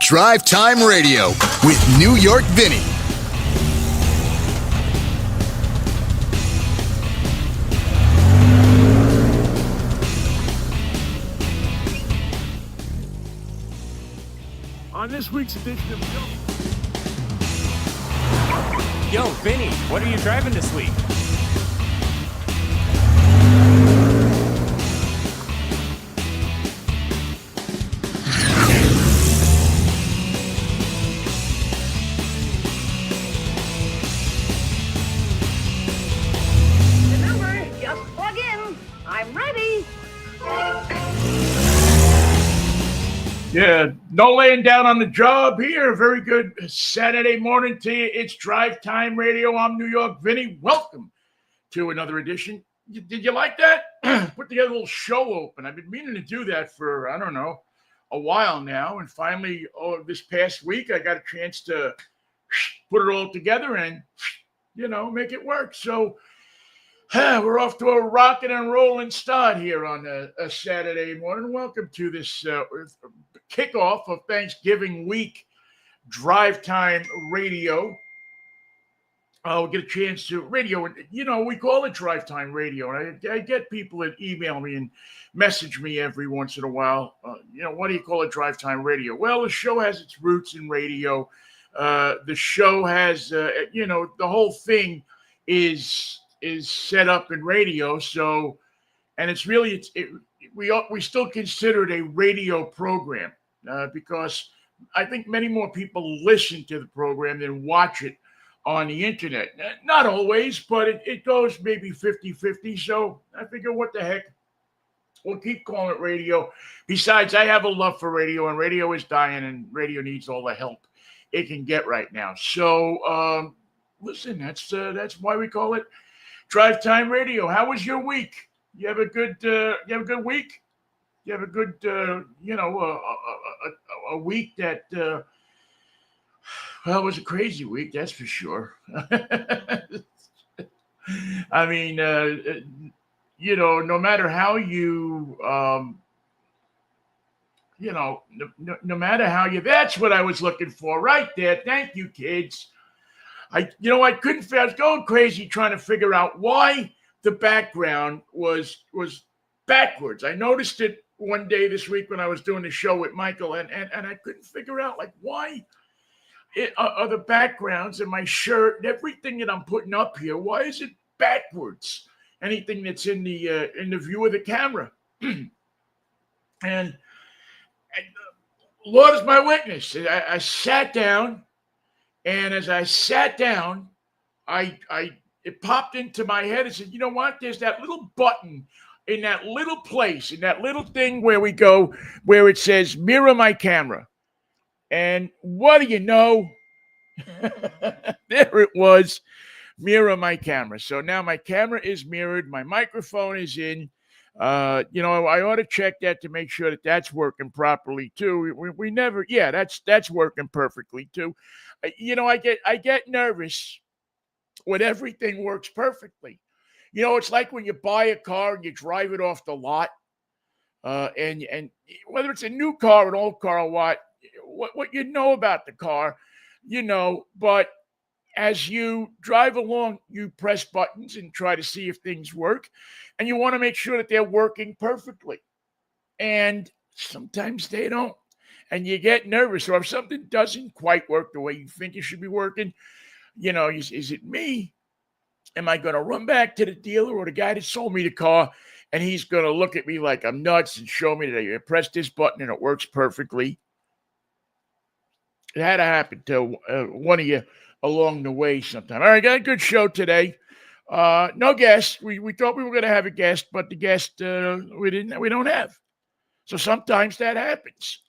Drivetime Radio with New York Vinnie. On this week's edition of Yo, Vinnie, what are you driving this week? Remember, just plug in. I'm ready. Yeah, no laying down on the job here. Very good Saturday morning to you. It's Drive Time Radio. I'm New York Vinnie. Welcome to another edition. Did you like that? Put together a little show open. I've been meaning to do that for, I don't know, a while now. And finally, this past week, I got a chance to put it all together and, make it work. So we're off to a rocking and rolling start here on a Saturday morning. Welcome to this kickoff of Thanksgiving week, Drive Time Radio. We'll get a chance to radio. We call it Drive Time Radio. And I get people that email me and message me every once in a while. What do you call it Drive Time Radio? Well, the show has its roots in radio. The show has, the whole thing is set up in radio. So, and it's really, we still consider it a radio program because I think many more people listen to the program than watch it on the internet. Not always, but it goes maybe 50-50. So I figure, what the heck? We'll keep calling it radio. Besides, I have a love for radio, and radio is dying, and radio needs all the help it can get right now. So, listen, that's why we call it Drive Time Radio. How was your week? You have a good week? You have a good, a week that, well, it was a crazy week, that's for sure. I mean, no matter how you, no matter how you, that's what I was looking for right there. Thank you, kids. I was going crazy trying to figure out why the background was backwards. I noticed it one day this week when I was doing the show with Michael, and I couldn't figure out why are the backgrounds in my shirt and everything that I'm putting up here, why is it backwards? Anything that's in the view of the camera. and Lord is my witness. I sat down. And as I sat down, it popped into my head and said, you know what? There's that little button in that little place, in that little thing where we go, where it says, mirror my camera. And what do you know? There it was, mirror my camera. So now my camera is mirrored. My microphone is in. I ought to check that to make sure that that's working properly too. We never, that's working perfectly too. I get nervous when everything works perfectly. It's like when you buy a car and you drive it off the lot, and whether it's a new car, an old car, or what you know about the car, but as you drive along, you press buttons and try to see if things work, and you want to make sure that they're working perfectly. And sometimes they don't. And you get nervous, or if something doesn't quite work the way you think it should be working, is it me? Am I going to run back to the dealer or the guy that sold me the car, and he's going to look at me like I'm nuts and show me that you press this button and it works perfectly? It had to happen to one of you along the way sometime. All right, got a good show today. No guest. We thought we were going to have a guest, but the guest we don't have. So sometimes that happens.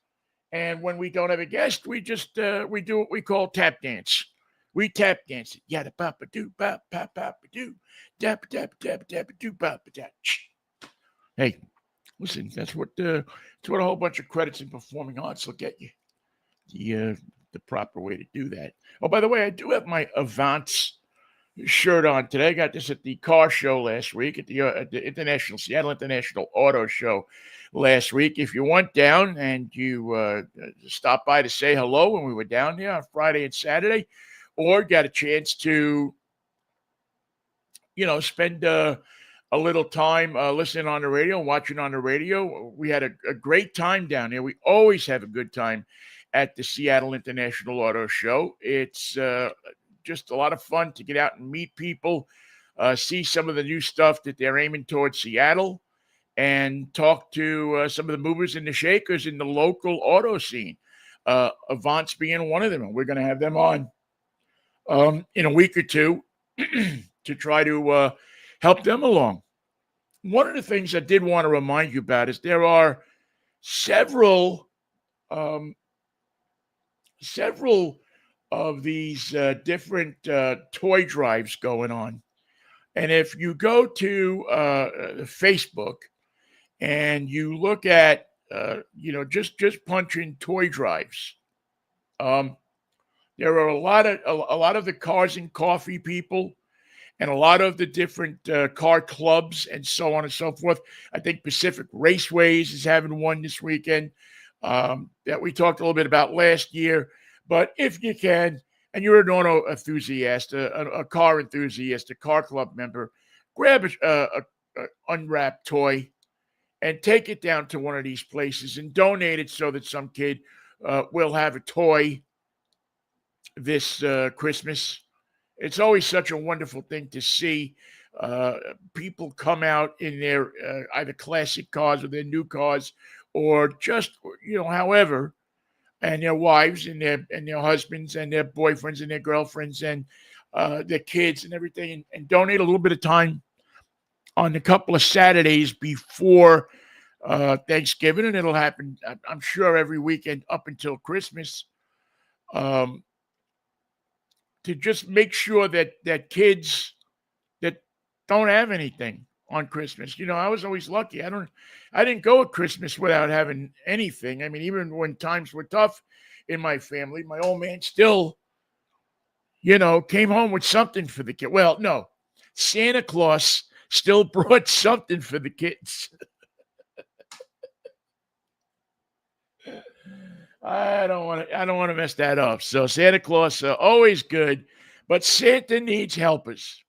And when we don't have a guest, we just we do what we call tap dance. We tap dance it. Yada papa do papa papa do dap dap dap dap do papa dap. Hey, listen, that's what a whole bunch of credits in performing arts will get you. The proper way to do that. Oh, by the way, I do have my Avance shirt on today. I got this at the car show last week, at the Seattle International Auto Show last week. If you went down and you stopped by to say hello when we were down there on Friday and Saturday, or got a chance to, spend a little time listening on the radio and watching on the radio, we had a great time down there. We always have a good time at the Seattle International Auto Show. It's just a lot of fun to get out and meet people, see some of the new stuff that they're aiming towards Seattle, and talk to some of the movers and the shakers in the local auto scene. Avance being one of them, and we're going to have them on in a week or two to try to help them along. One of the things I did want to remind you about is there are several of these different toy drives going on. And if you go to Facebook and you look at, just punch in toy drives, there are a lot of the Cars and Coffee people and a lot of the different car clubs and so on and so forth. I think Pacific Raceways is having one this weekend that we talked a little bit about last year. But if you can, and you're an auto enthusiast, a car enthusiast, a car club member, grab a unwrapped toy and take it down to one of these places and donate it so that some kid will have a toy this Christmas. It's always such a wonderful thing to see people come out in their either classic cars or their new cars, or just, however, and their wives and their husbands and their boyfriends and their girlfriends and their kids and everything, and donate a little bit of time on a couple of Saturdays before Thanksgiving, and it'll happen, I'm sure, every weekend up until Christmas. To just make sure that kids that don't have anything on Christmas, I was always lucky. I didn't go at Christmas without having anything. I mean, even when times were tough in my family, my old man still, came home with something for the kid. Well, no, Santa Claus still brought something for the kids. I don't want to mess that up. So Santa Claus always good, but Santa needs helpers.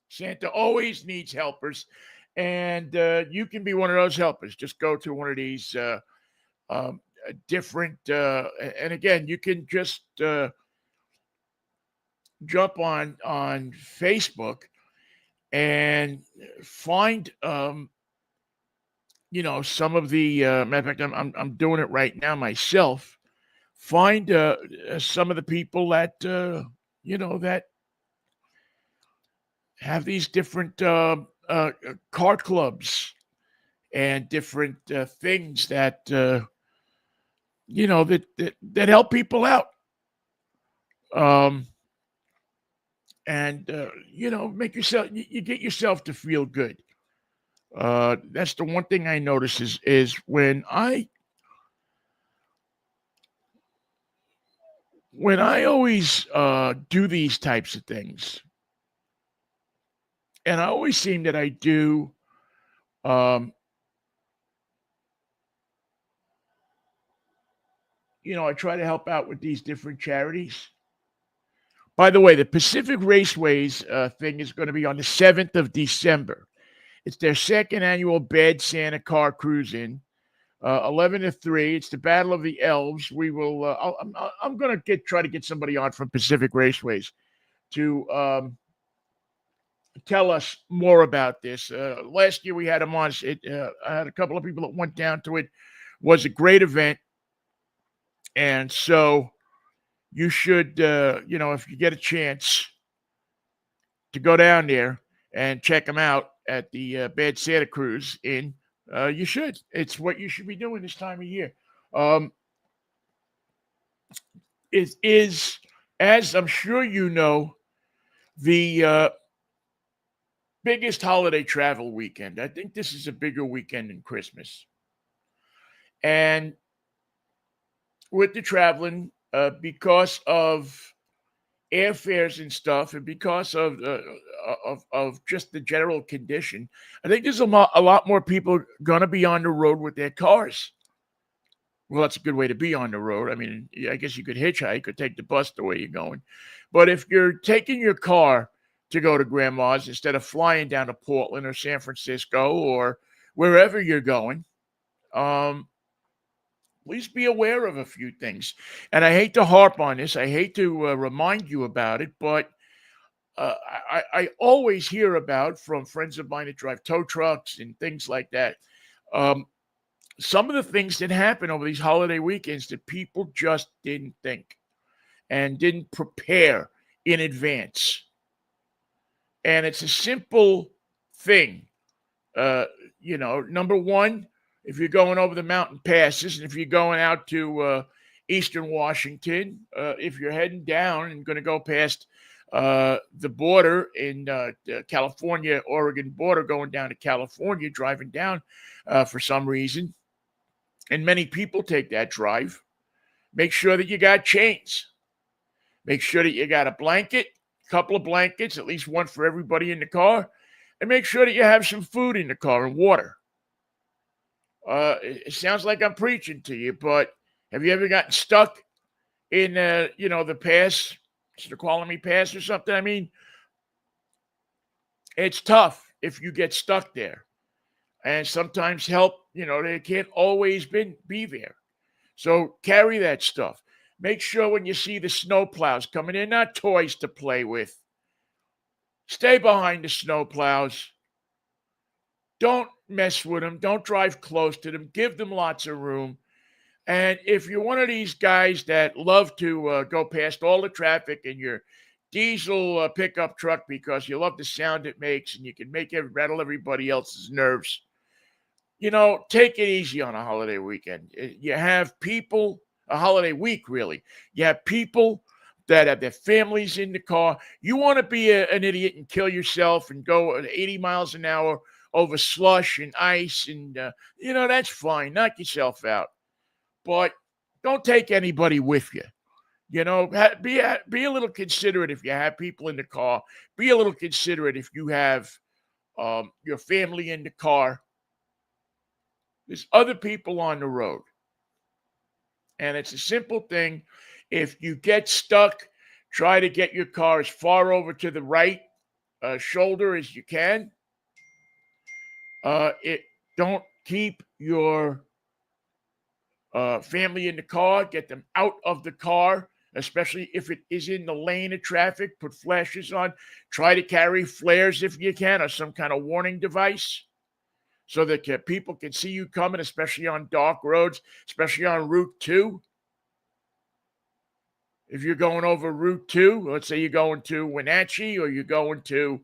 Santa always needs helpers, and you can be one of those helpers. Just go to one of these different, and again, you can just jump on Facebook and find some of the matter of fact, I'm doing it right now myself. Find some of the people that that have these different car clubs and different things that that help people out. And make yourself, you get yourself to feel good. That's the one thing I notice is when I always do these types of things, and I always seem that I do I try to help out with these different charities. By the way, the Pacific Raceways thing is going to be on the 7th of December. It's their second annual Bad Santa Car Cruise-In, 11 to 3. It's the Battle of the Elves. We will. I'm going to try to get somebody on from Pacific Raceways to tell us more about this. Last year we had him on. I had a couple of people that went down to it. It was a great event, and so you should, if you get a chance to go down there and check them out at the Bad Santa Cruise Inn, you should. It's what you should be doing this time of year. It is, as I'm sure you know, the biggest holiday travel weekend. I think this is a bigger weekend than Christmas. And with the traveling, because of airfares and stuff, and because of just the general condition, I think there's a lot more people going to be on the road with their cars. Well, that's a good way to be on the road. I mean, I guess you could hitchhike or take the bus the way you're going. But if you're taking your car to go to grandma's instead of flying down to Portland or San Francisco or wherever you're going, please be aware of a few things. And I hate to harp on this. I hate to remind you about it, but I always hear about from friends of mine that drive tow trucks and things like that. Some of the things that happen over these holiday weekends that people just didn't think and didn't prepare in advance. And it's a simple thing. Number one, if you're going over the mountain passes and if you're going out to Eastern Washington, if you're heading down and going to go past the border in the California-Oregon border, going down to California, driving down for some reason, and many people take that drive, make sure that you got chains. Make sure that you got a blanket, a couple of blankets, at least one for everybody in the car, and make sure that you have some food in the car and water. It sounds like I'm preaching to you, but have you ever gotten stuck in, the pass, Snoqualmie Pass or something? I mean, it's tough if you get stuck there. And sometimes help, they can't always be there. So carry that stuff. Make sure when you see the snow plows coming in, not toys to play with. Stay behind the snow plows. Don't mess with them. Don't drive close to them. Give them lots of room. And if you're one of these guys that love to go past all the traffic in your diesel pickup truck because you love the sound it makes and you can make it rattle everybody else's nerves, take it easy on a holiday weekend. You have people, a holiday week, really. You have people that have their families in the car. You want to be an idiot and kill yourself and go at 80 miles an hour over slush and ice and, that's fine. Knock yourself out. But don't take anybody with you. Be a little considerate if you have people in the car. Be a little considerate if you have your family in the car. There's other people on the road. And it's a simple thing. If you get stuck, try to get your car as far over to the right shoulder as you can. Don't keep your family in the car. Get them out of the car, especially if it is in the lane of traffic. Put flashes on. Try to carry flares if you can, or some kind of warning device, so that people can see you coming, especially on dark roads, especially on Route 2. If you're going over Route 2, let's say you're going to Wenatchee or you're going to,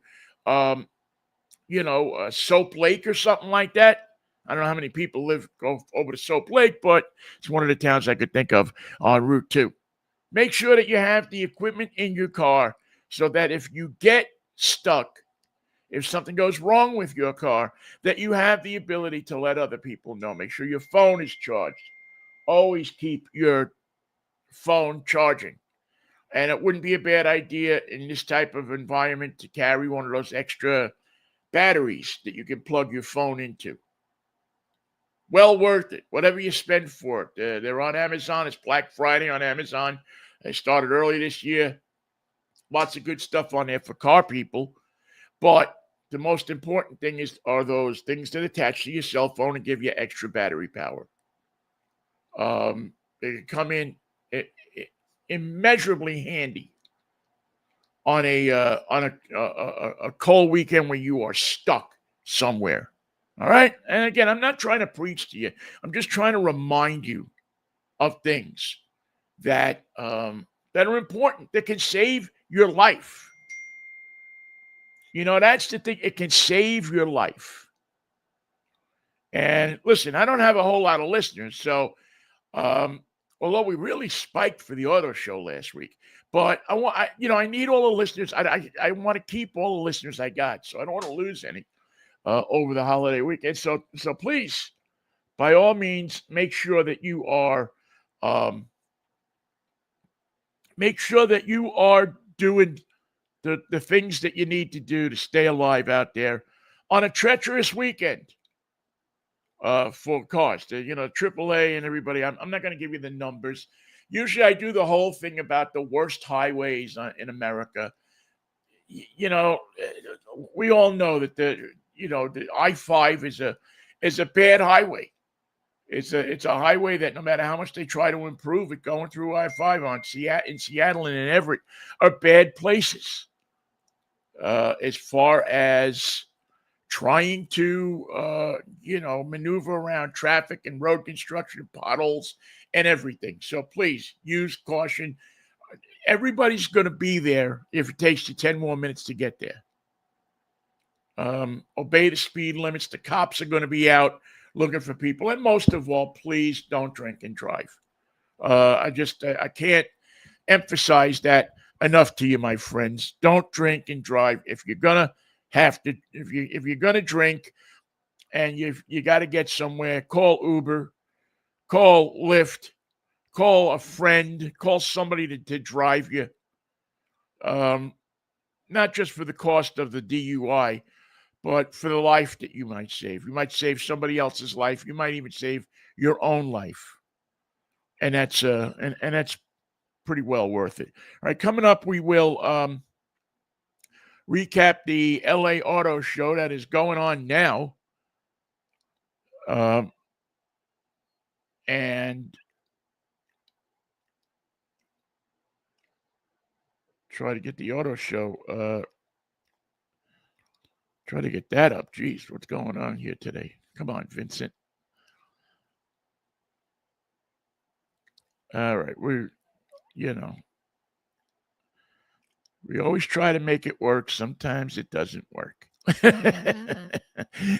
Soap Lake or something like that. I don't know how many people go over to Soap Lake, but it's one of the towns I could think of on Route 2. Make sure that you have the equipment in your car so that if you get stuck, if something goes wrong with your car, that you have the ability to let other people know. Make sure your phone is charged. Always keep your phone charging. And it wouldn't be a bad idea in this type of environment to carry one of those extra batteries that you can plug your phone into. Well worth it. Whatever you spend for it. They're on Amazon. It's Black Friday on Amazon. They started early this year. Lots of good stuff on there for car people. But the most important thing are those things that attach to your cell phone and give you extra battery power. They can come in immeasurably handy on a cold weekend when you are stuck somewhere. All right? And again, I'm not trying to preach to you. I'm just trying to remind you of things that are important, that can save your life. That's the thing. It can save your life. And listen, I don't have a whole lot of listeners. So, although we really spiked for the auto show last week, but I need all the listeners. I want to keep all the listeners I got. So I don't want to lose any over the holiday weekend. So please, by all means, make sure that you are doing the things that you need to do to stay alive out there on a treacherous weekend for cars. AAA and everybody. I'm not going to give you the numbers. Usually I do the whole thing about the worst highways in America. We all know that the I-5 is a bad highway. It's a highway that no matter how much they try to improve it, going through I-5 in Seattle and in Everett are bad places. As far as trying to maneuver around traffic and road construction, potholes, and everything. So please use caution. Everybody's going to be there if it takes you 10 more minutes to get there. Obey the speed limits. The cops are going to be out looking for people. And most of all, please don't drink and drive. I can't emphasize that enough to you, my friends. Don't drink and drive. If you're going to drink and you got to get somewhere, call Uber, call Lyft, call a friend, call somebody to drive you. Not just for the cost of the DUI, but for the life that you might save. You might save somebody else's life. You might even save your own life. And that's that's pretty well worth it. All right, coming up, we will recap the LA Auto Show that is going on now. And try to get the auto show. Try to get that up. Jeez, what's going on here today? Come on, Vincent. All right, we always try to make it work. Sometimes it doesn't work.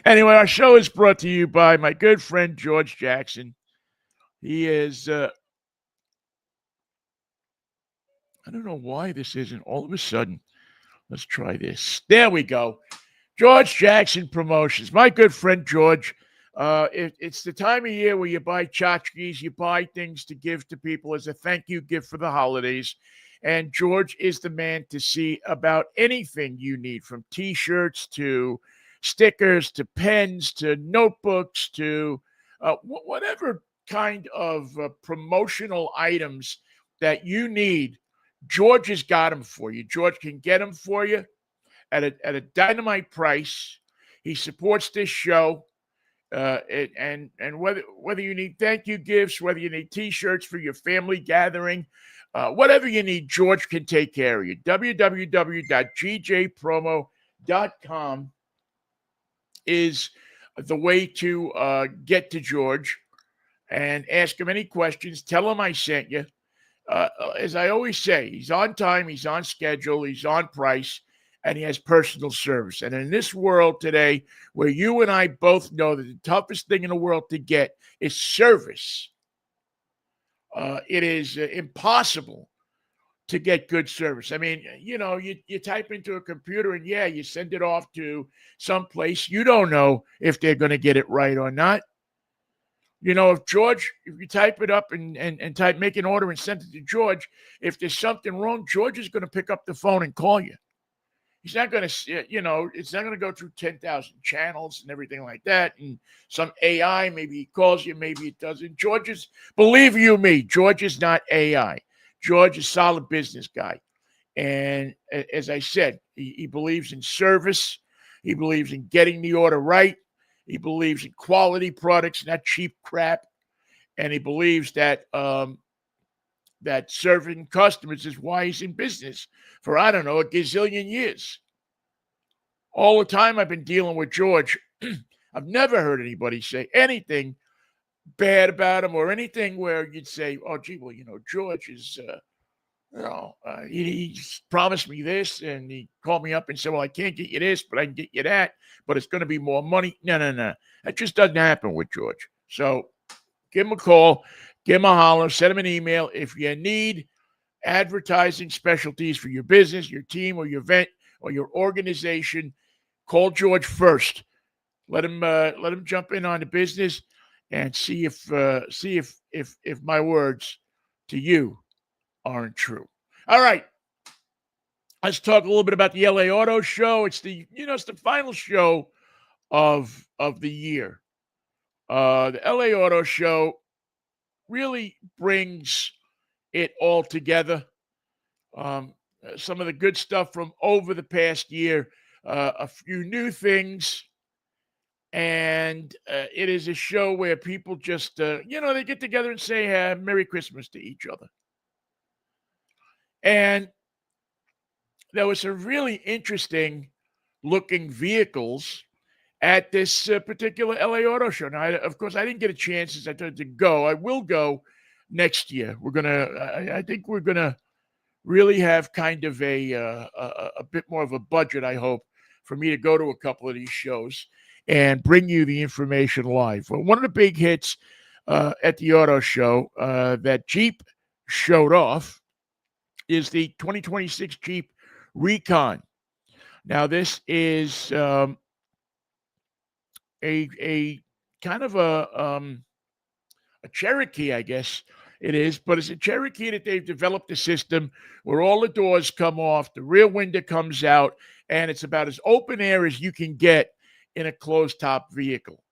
Anyway, our show is brought to you by my good friend George Jackson. He is, I don't know why this isn't all of a sudden. Let's try this. There we go. George Jackson Promotions. My good friend George. It's the time of year where you buy tchotchkes, you buy things to give to people as a thank you gift for the holidays. And George is the man to see about anything you need, from T-shirts to stickers to pens to notebooks to whatever kind of promotional items that you need. George has got them for you. George can get them for you at a dynamite price. He supports this show. And whether you need thank you gifts, whether you need T-shirts for your family gathering, whatever you need, George can take care of you. www.gjpromo.com is the way to get to George and ask him any questions. Tell him I sent you. As I always say, he's on time, he's on schedule, he's on price, and he has personal service. And in this world today, where you and I both know that the toughest thing in the world to get is service, it is impossible to get good service. I mean, you type into a computer and, you send it off to some place. You don't know if they're going to get it right or not. If you type it up and type make an order and send it to George, if there's something wrong, George is going to pick up the phone and call you. He's not going to, it's not going to go through 10,000 channels and everything like that. And some AI, maybe he calls you, maybe it doesn't. Believe you me, George is not AI. George is a solid business guy. And as I said, he believes in service. He believes in getting the order right. He believes in quality products, not cheap crap. And he believes that that serving customers is why he's in business for, I don't know, a gazillion years. All the time I've been dealing with George, I've never heard anybody say anything bad about him or anything where you'd say, oh, gee, well, George is, he promised me this, and he called me up and said, well, I can't get you this, but I can get you that, but it's going to be more money. No. That just doesn't happen with George. So give him a call, give him a holler, send him an email. If you need advertising specialties for your business, your team, or your event, or your organization, call George first. Let him jump in on the business and see if my words to you aren't true. All right. Let's talk a little bit about the LA Auto Show. It's it's the final show of the year. The LA Auto Show really brings it all together. Some of the good stuff from over the past year, a few new things, and it is a show where people just, they get together and say Merry Christmas to each other. And there was some really interesting looking vehicles at this particular LA Auto Show. Now, of course, I didn't get a chance, as I told to go. I will go next year. I think we're gonna really have kind of a bit more of a budget, I hope, for me to go to a couple of these shows and bring you the information live. Well, one of the big hits at the auto show that Jeep showed off is the 2026 Jeep Recon. Now, this is a kind of a Cherokee, I guess it is, but it's a Cherokee that they've developed a system where all the doors come off, the rear window comes out, and it's about as open air as you can get in a closed top vehicle.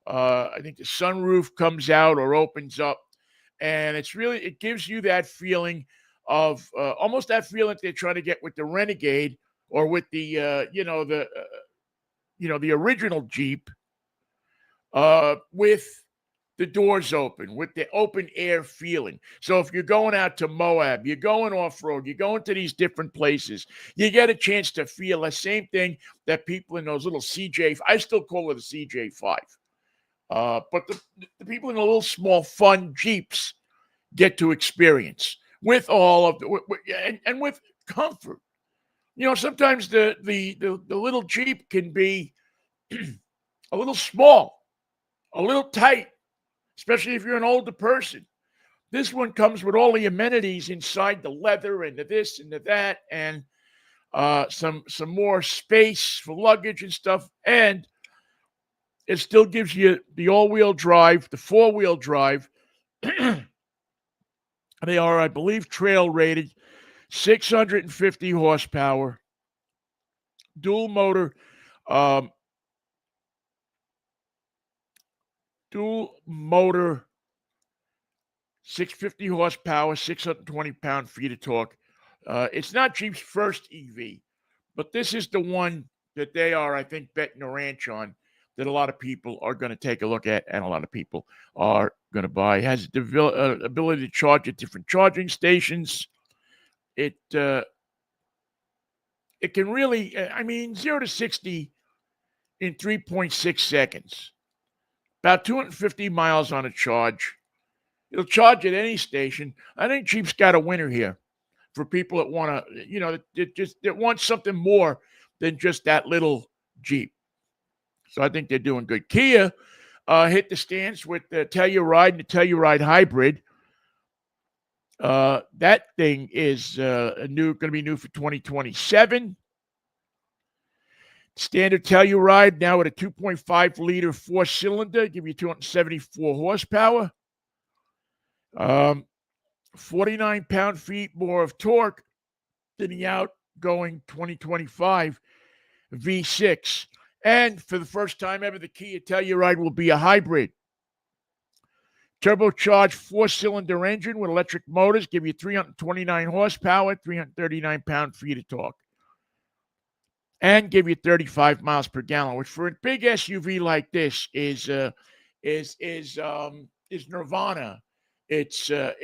I think the sunroof comes out or opens up, and it gives you that feeling of almost that feeling that they're trying to get with the Renegade or with the the original Jeep, with the doors open, with the open air feeling. So if you're going out to Moab, you're going off-road, you're going to these different places, you get a chance to feel the same thing that people in those little I still call it a CJ5. But the people in the little small fun Jeeps get to experience with all of and with comfort. Sometimes the little Jeep can be a little small, a little tight, especially if you're an older person. This one comes with all the amenities inside, the leather and the this and the that, and some more space for luggage and stuff. And it still gives you the all-wheel drive, the four-wheel drive. They are, I believe, trail rated, 650 horsepower, dual motor, 650 horsepower, 620 pound-feet of torque. It's not Jeep's first EV, but this is the one that they are, I think, betting a ranch on, that a lot of people are going to take a look at and a lot of people are going to buy. It has the ability to charge at different charging stations. It can really, 0 to 60 in 3.6 seconds. About 250 miles on a charge. It'll charge at any station. I think Jeep's got a winner here for people that want to, that want something more than just that little Jeep. So I think they're doing good. Kia hit the stands with the Telluride and the Telluride Hybrid. That thing is going to be new for 2027. Standard Telluride now with a 2.5 liter four-cylinder, give you 274 horsepower. 49 pound-feet more of torque than the outgoing 2025 V6. And for the first time ever, the Kia Telluride will be a hybrid. Turbocharged four-cylinder engine with electric motors, give you 329 horsepower, 339 pound-feet of torque. And give you 35 miles per gallon, which for a big SUV like this is nirvana. It should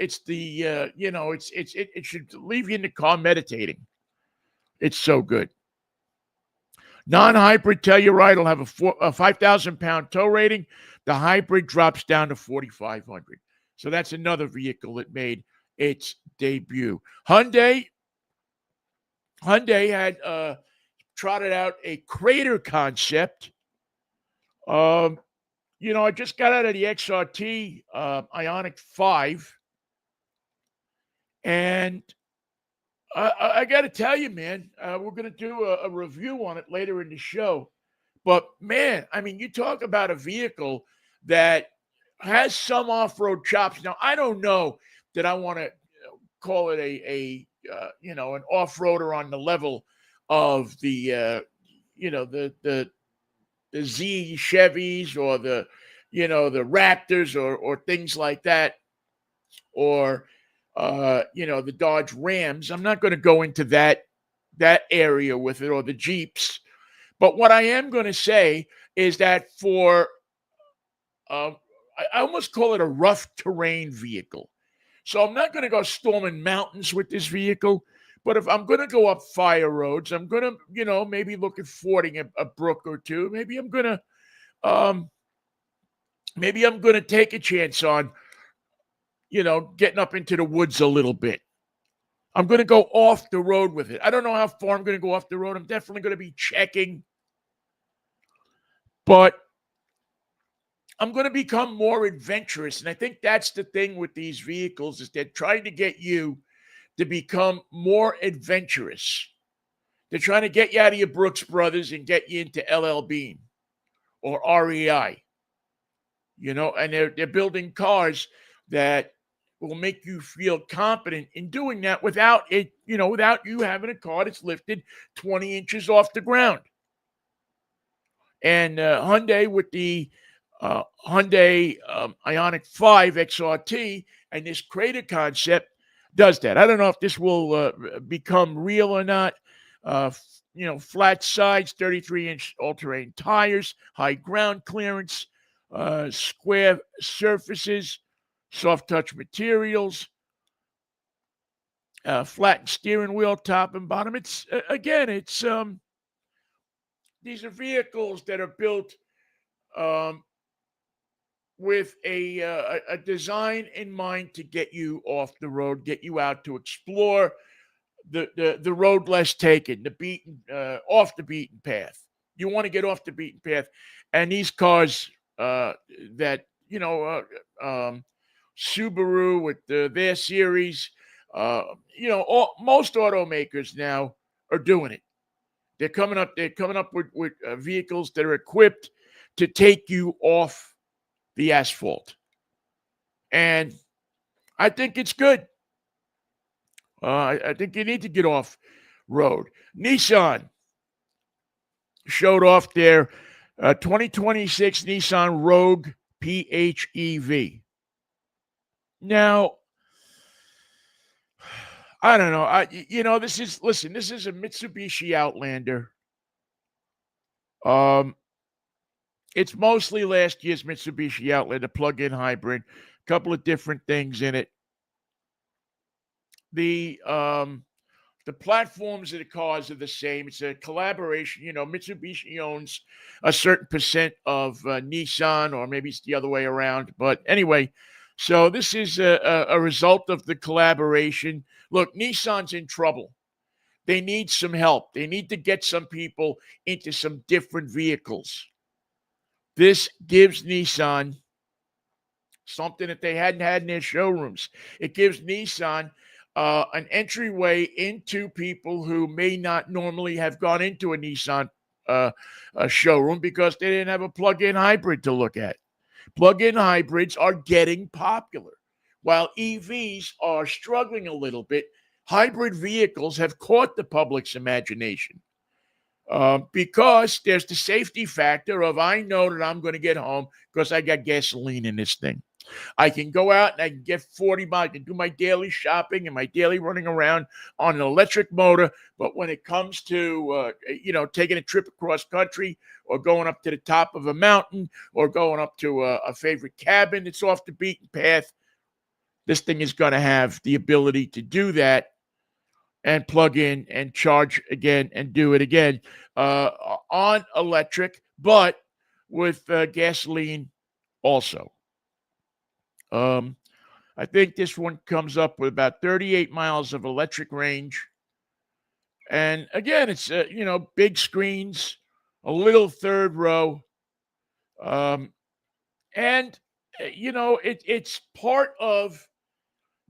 leave you in the car meditating. It's so good. Non-hybrid Telluride will have a 5,000-pound tow rating. The hybrid drops down to 4,500. So that's another vehicle that made its debut. Hyundai had trotted out a Crater concept. I just got out of the XRT Ioniq 5, and I got to tell you, man, we're going to do a review on it later in the show. But, man, you talk about a vehicle that has some off-road chops. Now, I don't know that I want to call it a an off-roader on the level of the Z Chevys or the Raptors or things like that, or the Dodge Rams. I'm not going to go into that area with it, or the Jeeps. But what I am going to say is that for I almost call it a rough terrain vehicle. So I'm not going to go storming mountains with this vehicle. But if I'm going to go up fire roads, I'm going to, maybe look at fording a brook or two. Maybe I'm going to take a chance on, getting up into the woods a little bit. I'm going to go off the road with it. I don't know how far I'm going to go off the road. I'm definitely going to be checking. But I'm going to become more adventurous. And I think that's the thing with these vehicles, is they're trying to get you to become more adventurous. They're trying to get you out of your Brooks Brothers and get you into LL Bean or REI. And they're building cars that will make you feel confident in doing that without you having a car that's lifted 20 inches off the ground. And Hyundai with the Hyundai Ioniq 5 XRT and this Crater concept does that. I don't know if this will become real or not. Flat sides, 33-inch all-terrain tires, high ground clearance, square surfaces, soft touch materials, flattened steering wheel, top and bottom. It's these are vehicles that are built with a design in mind to get you off the road, get you out to explore the road less taken, off the beaten path. You want to get off the beaten path, and these cars that Subaru with their series, most automakers now are doing it. They're coming up with vehicles that are equipped to take you off the asphalt. And I think it's good. I think you need to get off road. Nissan showed off their 2026 Nissan Rogue PHEV. Now, I don't know. This is a Mitsubishi Outlander. It's mostly last year's Mitsubishi Outlander plug-in hybrid. A couple of different things in it. The platforms of the cars are the same. It's a collaboration. Mitsubishi owns a certain percent of Nissan, or maybe it's the other way around. But anyway, so this is a result of the collaboration. Look, Nissan's in trouble. They need some help. They need to get some people into some different vehicles. This gives Nissan something that they hadn't had in their showrooms. It gives Nissan an entryway into people who may not normally have gone into a Nissan a showroom because they didn't have a plug-in hybrid to look at. Plug-in hybrids are getting popular. While EVs are struggling a little bit, hybrid vehicles have caught the public's imagination because there's the safety factor of, I know that I'm going to get home because I got gasoline in this thing. I can go out and I can get 40 miles. I can do my daily shopping and my daily running around on an electric motor. But when it comes to, taking a trip across country or going up to the top of a mountain or going up to a favorite cabin that's off the beaten path, this thing is going to have the ability to do that and plug in and charge again and do it again on electric, but with gasoline also. I think this one comes up with about 38 miles of electric range. And again, it's, big screens, a little third row. It's part of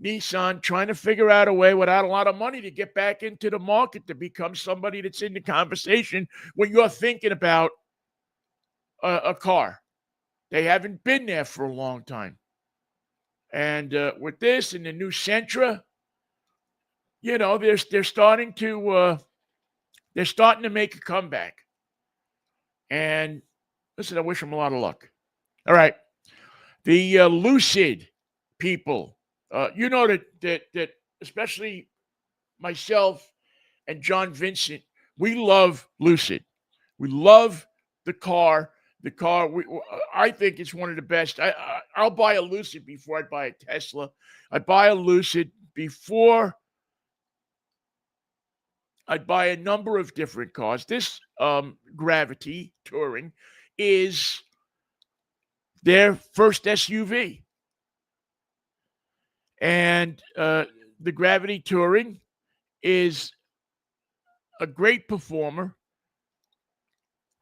Nissan trying to figure out a way without a lot of money to get back into the market, to become somebody that's in the conversation when you're thinking about a car. They haven't been there for a long time. And with this and the new Sentra, they're starting to make a comeback. And listen, I wish them a lot of luck. All right, the Lucid people, that especially myself and John Vincent, we love Lucid. We love the car. I think it's one of the best. I'll buy a Lucid before I buy a Tesla. I'd buy a Lucid before I'd buy a number of different cars. This Gravity Touring is their first SUV. And the Gravity Touring is a great performer.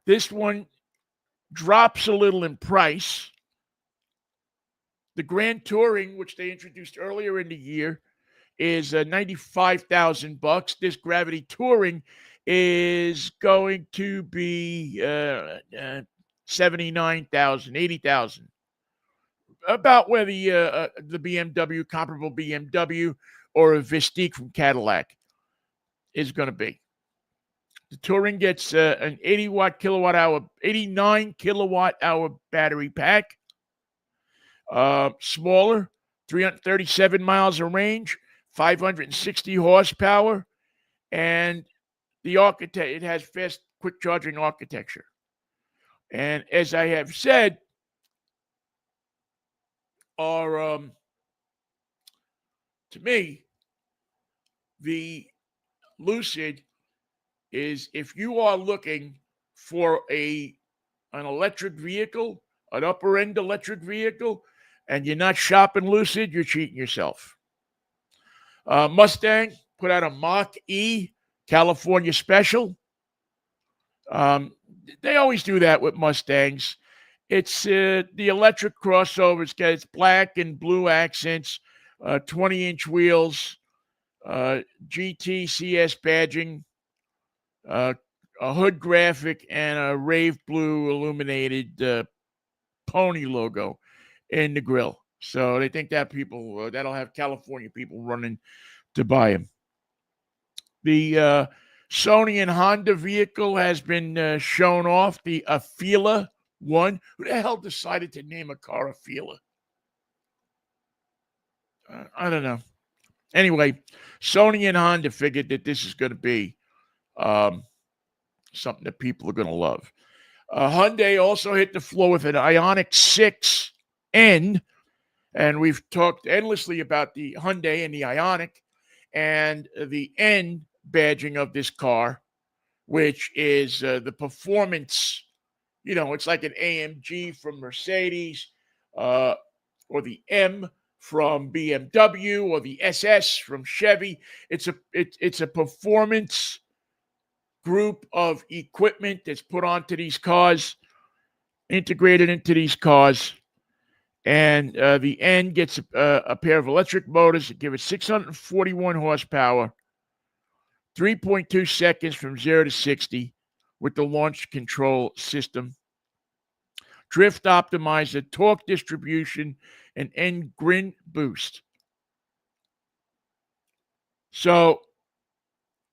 This one drops a little in price. The Grand Touring, which they introduced earlier in the year, is $95,000. This Gravity Touring is going to be $79,000, $80,000. About where the BMW, comparable BMW, or a Vistique from Cadillac is going to be. The Touring gets an 89 kilowatt hour battery pack. Smaller, 337 miles of range, 560 horsepower, and it has fast, quick charging architecture. And as I have said, to me, the Lucid is, if you are looking for an electric vehicle, an upper end electric vehicle, and you're not shopping Lucid, you're cheating yourself. Mustang put out a Mach-E California special. They always do that with Mustangs. It's the electric crossover. It's black and blue accents, 20-inch wheels, GTCS badging, a hood graphic, and a rave blue illuminated pony logo in the grill. So they think that that'll have California people running to buy them. The Sony and Honda vehicle has been shown off, the Afeela 1. Who the hell decided to name a car Afeela? I don't know. Anyway, Sony and Honda figured that this is going to be something that people are going to love. Hyundai also hit the floor with an Ioniq 6N, and we've talked endlessly about the Hyundai and the Ioniq and the N badging of this car, which is the performance. It's like an AMG from Mercedes, or the M from BMW, or the SS from Chevy. It's a performance group of equipment that's put onto these cars, integrated into these cars. And the N gets a pair of electric motors that give it 641 horsepower, 3.2 seconds from 0 to 60 with the launch control system, drift optimizer, torque distribution, and N grin boost. So,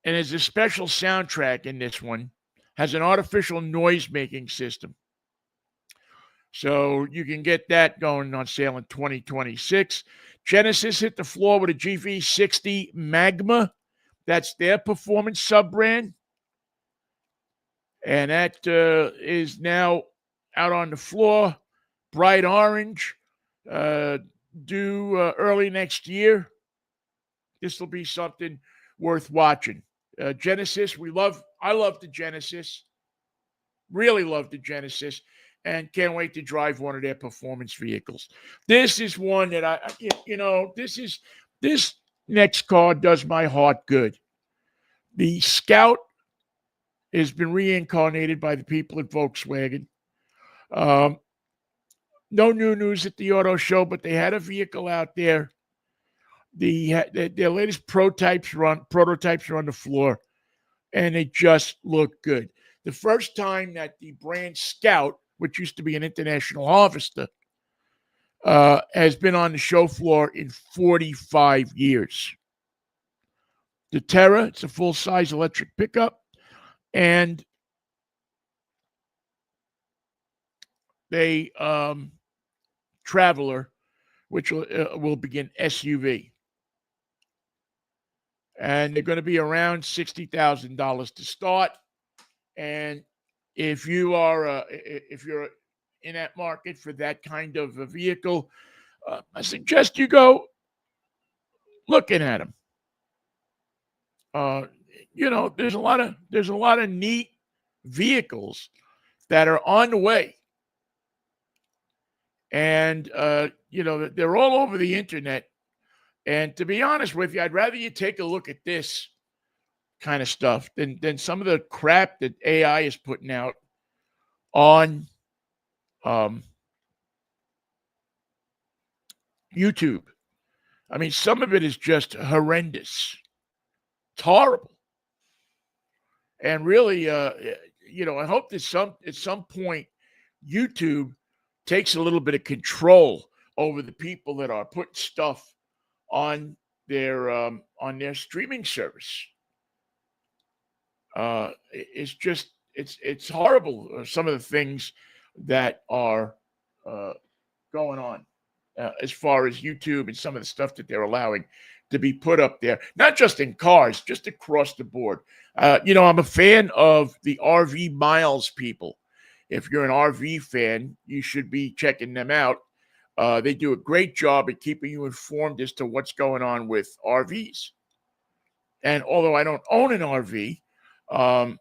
and there's a special soundtrack in this one, has an artificial noise-making system. So you can get that going on sale in 2026. Genesis hit the floor with a GV60 Magma. That's their performance sub-brand. And that is now out on the floor. Bright orange, due early next year. This will be something worth watching. Genesis, I love the Genesis. Really love the Genesis. And can't wait to drive one of their performance vehicles. This is one that this next car does my heart good. The Scout has been reincarnated by the people at Volkswagen. No new news at the auto show, but they had a vehicle out there. Their latest prototypes are on the floor, and they just look good. The first time that the brand Scout, which used to be an International Harvester, has been on the show floor in 45 years. the Terra. It's a full-size electric pickup. And a Traveler, which will begin SUV. And they're going to be around $60,000 to start. And if you're in that market for that kind of a vehicle, I suggest you go looking at them. There's a lot of neat vehicles that are on the way, and they're all over the internet. And to be honest with you, I'd rather you take a look at this kind of stuff than some of the crap that AI is putting out on YouTube. I mean, some of it is just horrendous. It's horrible. And really, I hope that at some point YouTube takes a little bit of control over the people that are putting stuff on their streaming service. It's horrible. Some of the things that are going on as far as YouTube and some of the stuff that they're allowing to be put up there, not just in cars, just across the board. I'm a fan of the RV Miles people. If you're an RV fan, you should be checking them out. They do a great job at keeping you informed as to what's going on with RVs. And although I don't own an RV, I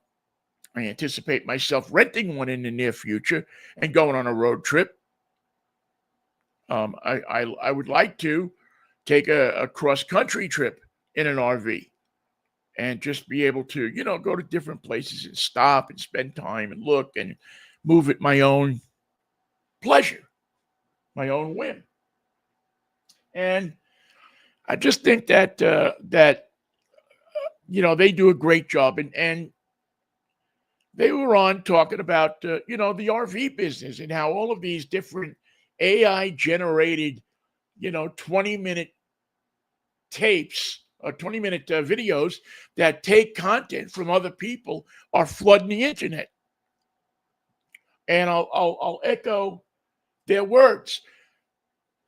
anticipate myself renting one in the near future and going on a road trip. I would like to take a cross-country trip in an RV and just be able to, go to different places and stop and spend time and look and move at my own pleasure, my own whim. And I just think that they do a great job. And they were on talking about, the RV business and how all of these different AI-generated, 20-minute tapes or 20-minute videos that take content from other people are flooding the internet. And I'll echo their words.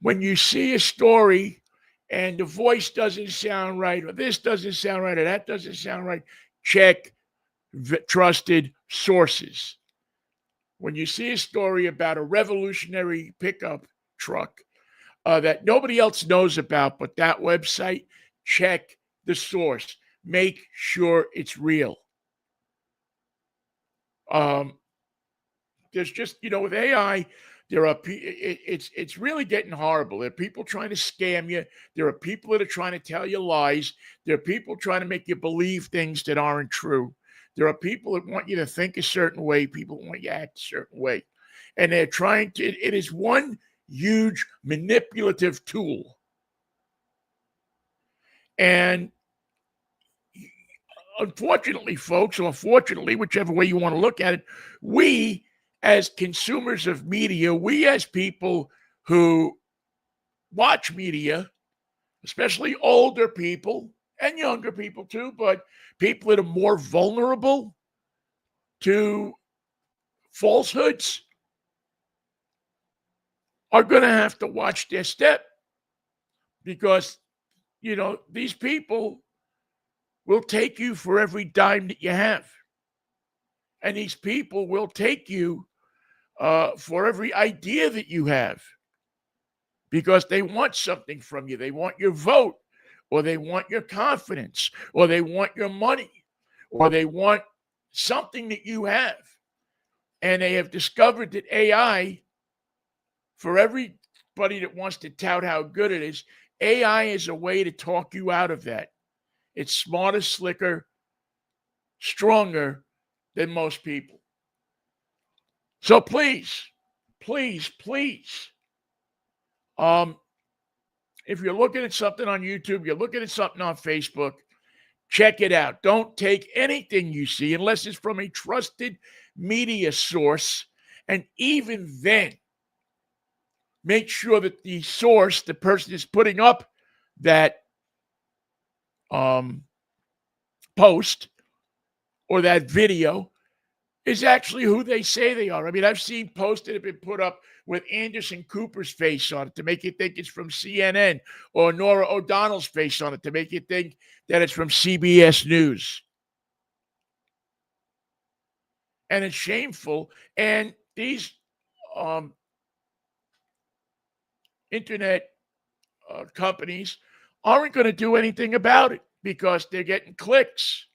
When you see a story and the voice doesn't sound right, or this doesn't sound right, or that doesn't sound right, check trusted sources. When you see a story about a revolutionary pickup truck that nobody else knows about but that website, check the source. Make sure it's real. There's just, with AI, it's really getting horrible. There are people trying to scam you. There are people that are trying to tell you lies. There are people trying to make you believe things that aren't true. There are people that want you to think a certain way. People want you to act a certain way. And they're trying to, it is one huge manipulative tool. And unfortunately, folks, or fortunately, whichever way you want to look at it, we as consumers of media, we as people who watch media, especially older people and younger people too, but people that are more vulnerable to falsehoods are going to have to watch their step, because, these people will take you for every dime that you have. And these people will take you for every idea that you have, because they want something from you. They want your vote, or they want your confidence, or they want your money, or they want something that you have. And they have discovered that AI, for everybody that wants to tout how good it is, AI is a way to talk you out of that. It's smarter, slicker, stronger than most people. So please, please, please, if you're looking at something on YouTube, you're looking at something on Facebook, check it out. Don't take anything you see unless it's from a trusted media source. And even then, make sure that the source, the person is putting up that post or that video is actually who they say they are. I mean, I've seen posts that have been put up with Anderson Cooper's face on it to make you think it's from CNN, or Nora O'Donnell's face on it to make you think that it's from CBS News. And it's shameful. And these internet companies aren't going to do anything about it because they're getting clicks.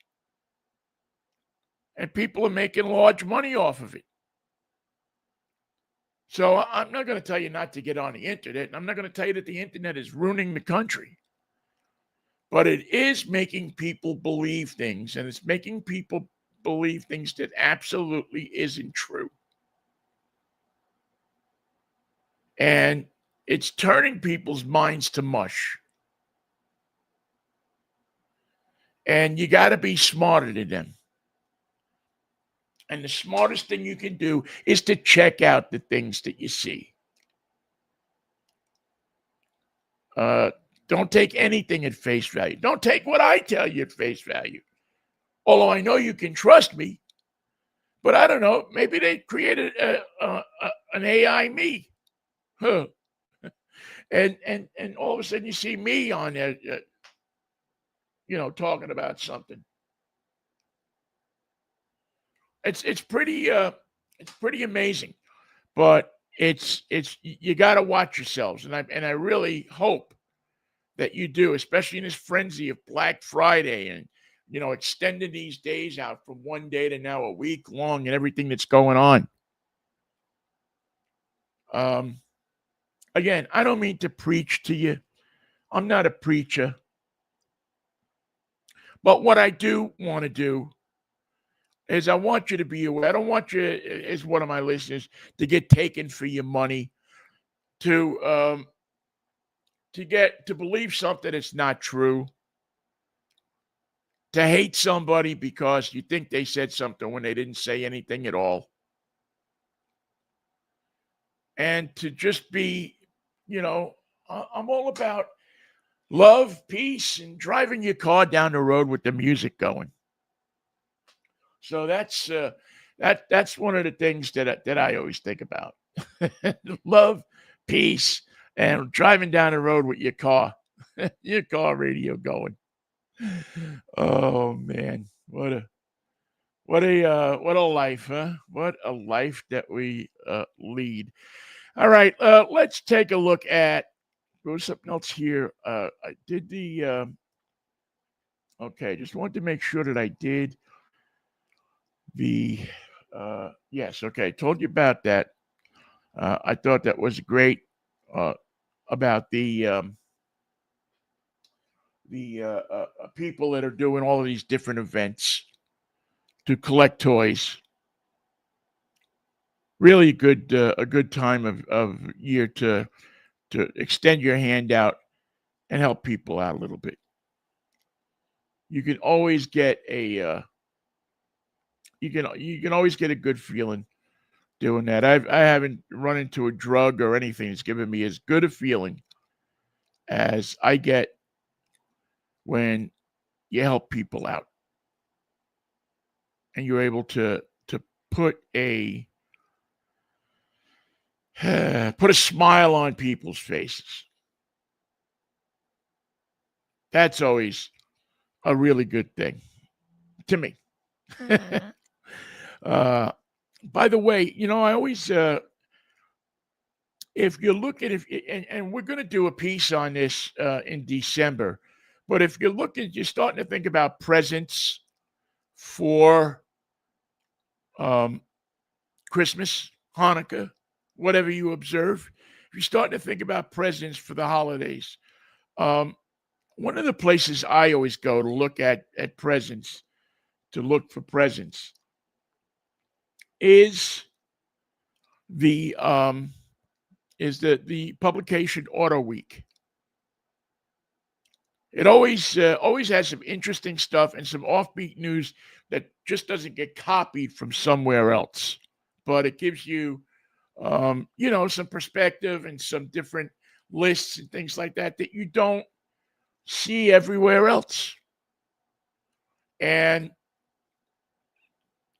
And people are making large money off of it. So I'm not going to tell you not to get on the internet. And I'm not going to tell you that the internet is ruining the country. But it is making people believe things. And it's making people believe things that absolutely isn't true. And it's turning people's minds to mush. And you got to be smarter than them. And the smartest thing you can do is to check out the things that you see. Don't take anything at face value. Don't take what I tell you at face value. Although I know you can trust me. But I don't know. Maybe they created an AI me. Huh. And all of a sudden you see me on there, talking about something. It's pretty amazing, but it's you got to watch yourselves, and I really hope that you do, especially in this frenzy of Black Friday and extending these days out from one day to now a week long and everything that's going on. Again, I don't mean to preach to you. I'm not a preacher, but what I do want to do is I want you to be aware. I don't want you, as one of my listeners, to get taken for your money, to believe something that's not true, to hate somebody because you think they said something when they didn't say anything at all, and to just be, I'm all about love, peace, and driving your car down the road with the music going. So that's one of the things that I always think about. Love, peace, and driving down the road with your car radio going. Oh man, what a life, huh? What a life that we lead. All right, let's take a look at something else here. I did the okay. Just wanted to make sure that I did the yes. Okay, told you about that. I thought that was great about the people that are doing all of these different events to collect toys. Really a good time of year to extend your hand out and help people out a little bit. You can always get a you can always get a good feeling doing that. I haven't run into a drug or anything that's given me as good a feeling as I get when you help people out and you're able to put a smile on people's faces. That's always a really good thing to me. By the way, I always, if you look at and we're going to do a piece on this in December, but if you're starting to think about presents for Christmas, Hanukkah, whatever you observe, if you're starting to think about presents for the holidays, one of the places I always go to look at presents, to look for presents, is the publication Auto Week. It always has some interesting stuff and some offbeat news that just doesn't get copied from somewhere else, but it gives you some perspective and some different lists and things like that you don't see everywhere else. And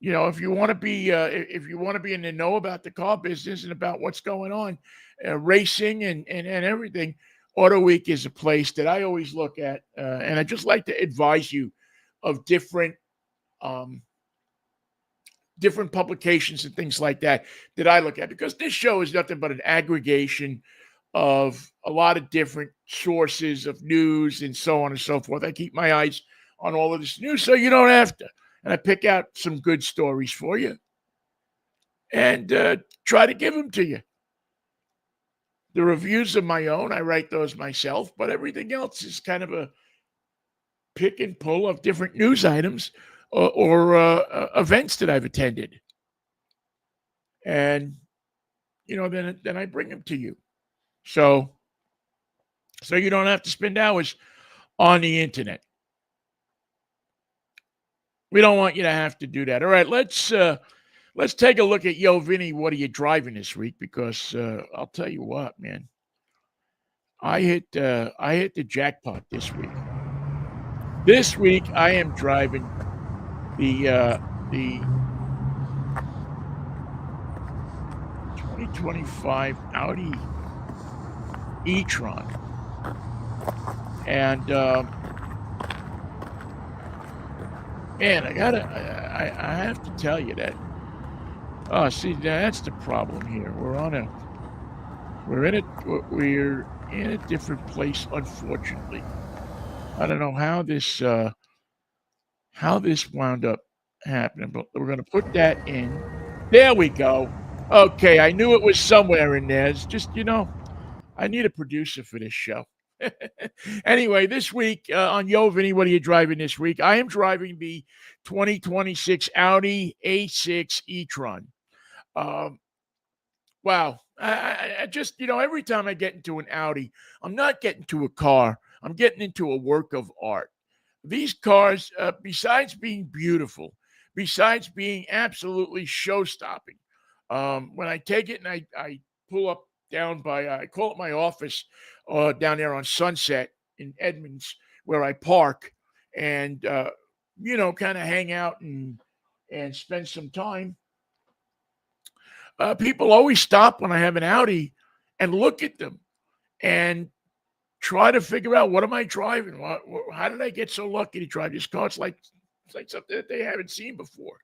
if you want to be in the know about the car business and about what's going on, racing and everything, Auto Week is a place that I always look at, and I just like to advise you of um, different publications and things like that I look at, because this show is nothing but an aggregation of a lot of different sources of news and so on and so forth. I keep my eyes on all of this news so you don't have to. And I pick out some good stories for you and try to give them to you. The reviews are my own. I write those myself, but everything else is kind of a pick and pull of different news items or events that I've attended. And, then I bring them to you. So you don't have to spend hours on the internet. We don't want you to have to do that. All right, let's take a look at Vinnie. What are you driving this week? Because I'll tell you what, man, I hit the jackpot this week. This week I am driving the 2025 Audi e-tron, and man, I have to tell you that. Oh, see, that's the problem here. We're in a different place, unfortunately. I don't know how this wound up happening, but we're going to put that in. There we go. Okay, I knew it was somewhere in there. It's just, I need a producer for this show. Anyway, this week on Vinnie, what are you driving this week? I am driving the 2026 Audi A6 e-tron. Wow. I just, every time I get into an Audi, I'm not getting to a car. I'm getting into a work of art. These cars, besides being beautiful, besides being absolutely show-stopping, when I take it and I pull up down by, I call it my office, down there on Sunset in Edmonds, where I park and, kind of hang out and spend some time. People always stop when I have an Audi and look at them and try to figure out, what am I driving? How did I get so lucky to drive this car? It's like something that they haven't seen before.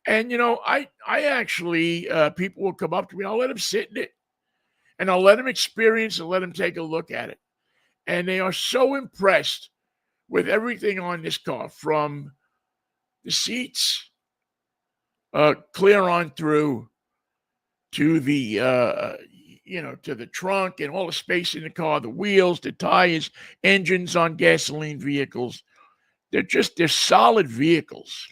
And, I actually, people will come up to me, I'll let them sit in it and I'll let them experience and let them take a look at it. And they are so impressed with everything on this car, from the seats, clear on through to the, to the trunk and all the space in the car, the wheels, the tires, engines on gasoline vehicles. They're solid vehicles.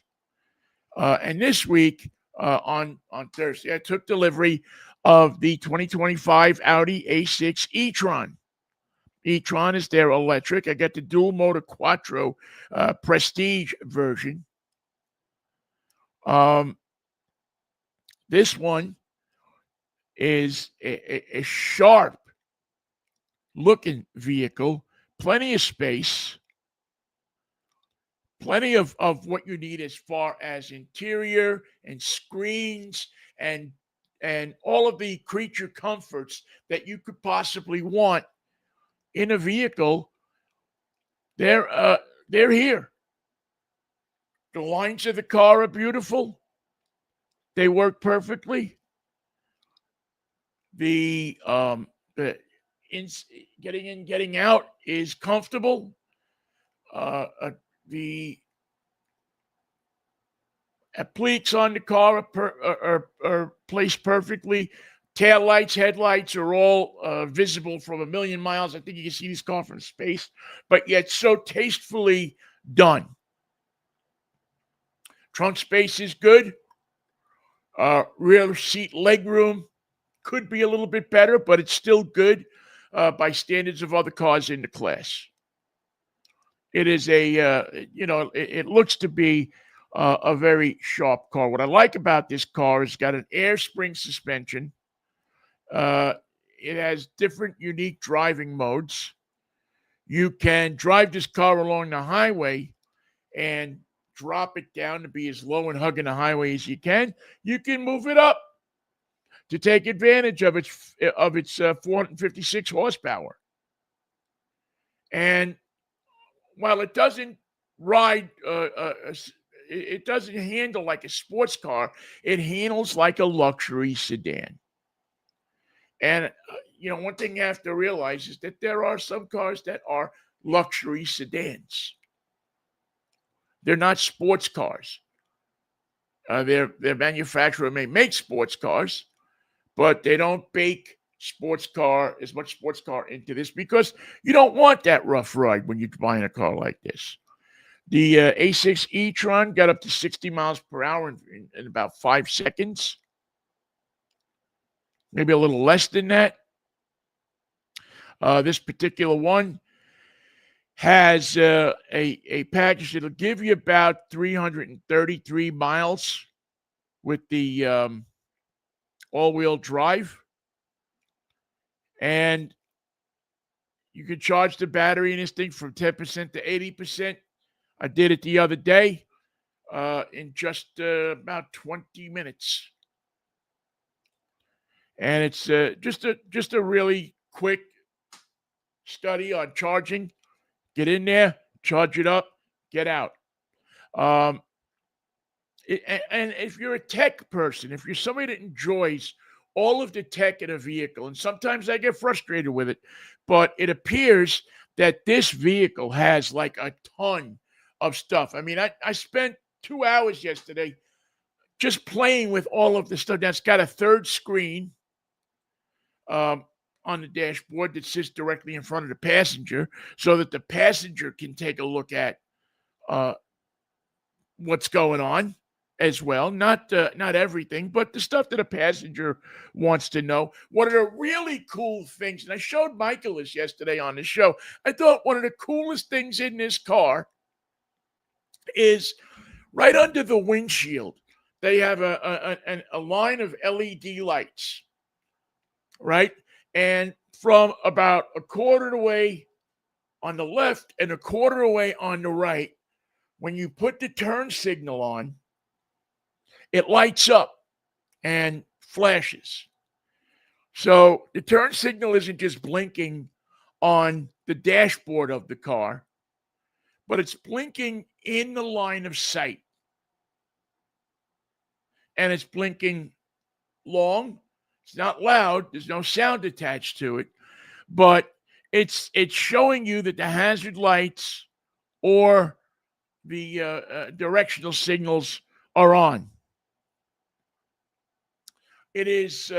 And this week, on Thursday, I took delivery of the 2025 Audi A6 e-tron. E-tron is their electric. I got the dual motor quattro prestige version. This one is a sharp looking vehicle, plenty of space, plenty of what you need as far as interior and screens and all of the creature comforts that you could possibly want in a vehicle. They're here. The lines of the car are beautiful. They work perfectly. The getting in, getting out is comfortable. The appliques on the car are placed perfectly. Tail lights, headlights are all visible from a million miles. I think you can see this car from space, but yet so tastefully done. Trunk space is good. Rear seat legroom could be a little bit better, but it's still good by standards of other cars in the class. It is it looks to be a very sharp car. What I like about this car is it's got an air spring suspension. It has different unique driving modes. You can drive this car along the highway and drop it down to be as low and hugging the highway as you can move it up to take advantage of its 456 horsepower. And while it doesn't ride, it doesn't handle like a sports car, it handles like a luxury sedan. And, one thing you have to realize is that there are some cars that are luxury sedans. They're not sports cars. Their manufacturer may make sports cars, but they don't bake as much sports car into this because you don't want that rough ride when you're buying a car like this. The A6 e-tron got up to 60 miles per hour in about 5 seconds. Maybe a little less than that. This particular one has a package that'll give you about 333 miles with the all-wheel drive. And you can charge the battery in this thing from 10% to 80%. I did it the other day in just about 20 minutes. And it's just a really quick study on charging. Get in there, charge it up, get out. And if you're a tech person, if you're somebody that enjoys all of the tech in a vehicle, and sometimes I get frustrated with it, but it appears that this vehicle has like a ton of stuff. I mean, I spent 2 hours yesterday just playing with all of the stuff. That's got a third screen on the dashboard that sits directly in front of the passenger so that the passenger can take a look at what's going on as well. Not everything, but the stuff that a passenger wants to know. One of the really cool things, and I showed Michael this yesterday on the show, I thought one of the coolest things in this car is right under the windshield. They have a line of LED lights, right? And from about a quarter away on the left and a quarter away on the right, when you put the turn signal on, it lights up and flashes. So the turn signal isn't just blinking on the dashboard of the car, but it's blinking in the line of sight. And it's blinking long. It's not loud. There's no sound attached to it, but it's showing you that the hazard lights or the directional signals are on. It is.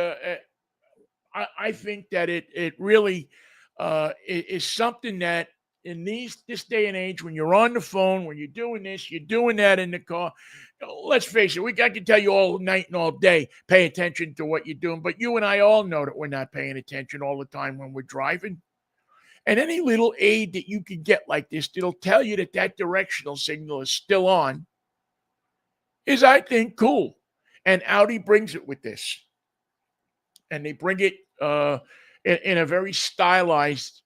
I think that it really is something that in this day and age, when you're on the phone, when you're doing this, you're doing that in the car. Let's face it, I can tell you all night and all day, pay attention to what you're doing. But you and I all know that we're not paying attention all the time when we're driving. And any little aid that you can get like this that'll tell you that directional signal is still on is, I think, cool. And Audi brings it with this. And they bring it in a very stylized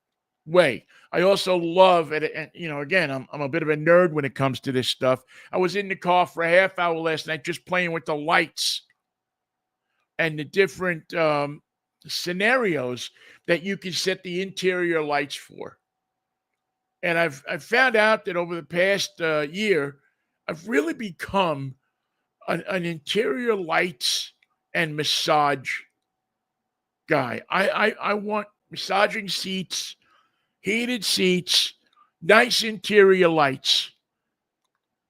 way. I also love it. And, again, I'm a bit of a nerd when it comes to this stuff. I was in the car for a half hour last night just playing with the lights and the different scenarios that you can set the interior lights for. And I've found out that over the past year, I've really become an interior lights and massage guy. I want massaging seats, heated seats, nice interior lights.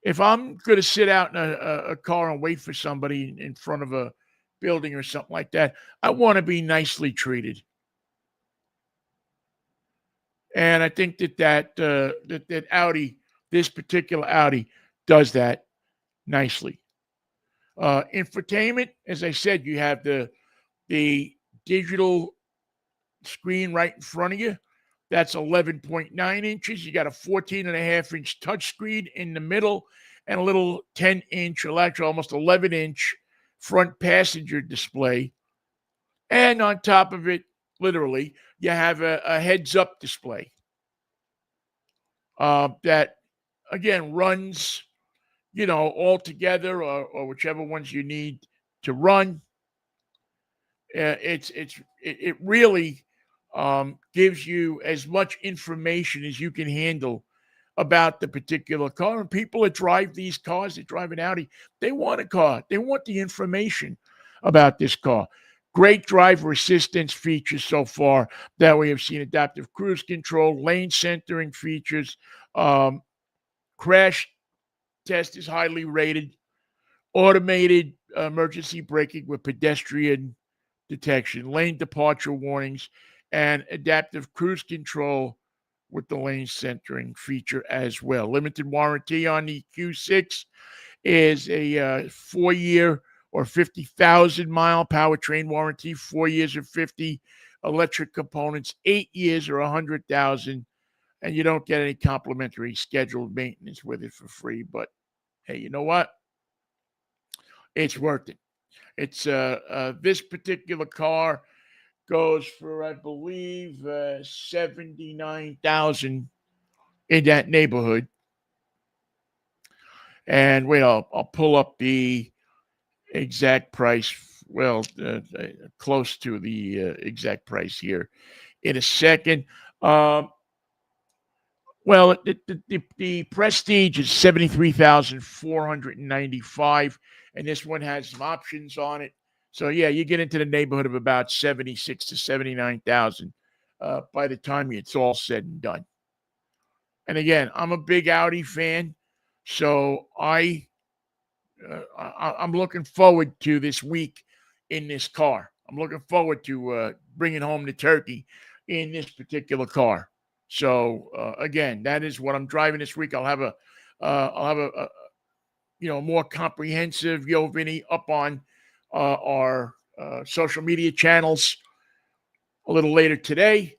If I'm going to sit out in a car and wait for somebody in front of a building or something like that, I want to be nicely treated. And I think that Audi, this particular Audi, does that nicely. Infotainment, as I said, you have the digital screen right in front of you. That's 11.9 inches. You got a 14.5-inch touchscreen in the middle and a little 10-inch, or actually almost 11-inch front passenger display. And on top of it, literally, you have a heads-up display that, again, runs, all together or whichever ones you need to run. It really gives you as much information as you can handle about the particular car. And people that drive these cars, that drive an Audi, they want a car. They want the information about this car. Great driver assistance features so far that we have seen: adaptive cruise control, lane centering features, crash test is highly rated, automated emergency braking with pedestrian detection, lane departure warnings, and adaptive cruise control with the lane centering feature as well. Limited warranty on the Q6 is a 4-year or 50,000 mile powertrain warranty, 4 years or 50 electric components, 8 years or 100,000, and you don't get any complimentary scheduled maintenance with it for free. But hey, you know what? It's worth it. It's this particular car goes for, I believe, 79,000 in that neighborhood. And wait, I'll pull up the exact price. Well, close to the exact price here in a second. Well, the Prestige is 73,495, and this one has some options on it. So yeah, you get into the neighborhood of about 76 to 79,000 by the time it's all said and done. And again, I'm a big Audi fan, so I'm looking forward to this week in this car. I'm looking forward to bringing home the turkey in this particular car. So again, that is what I'm driving this week. I'll have a more comprehensive Yo Vinnie up on our social media channels a little later today,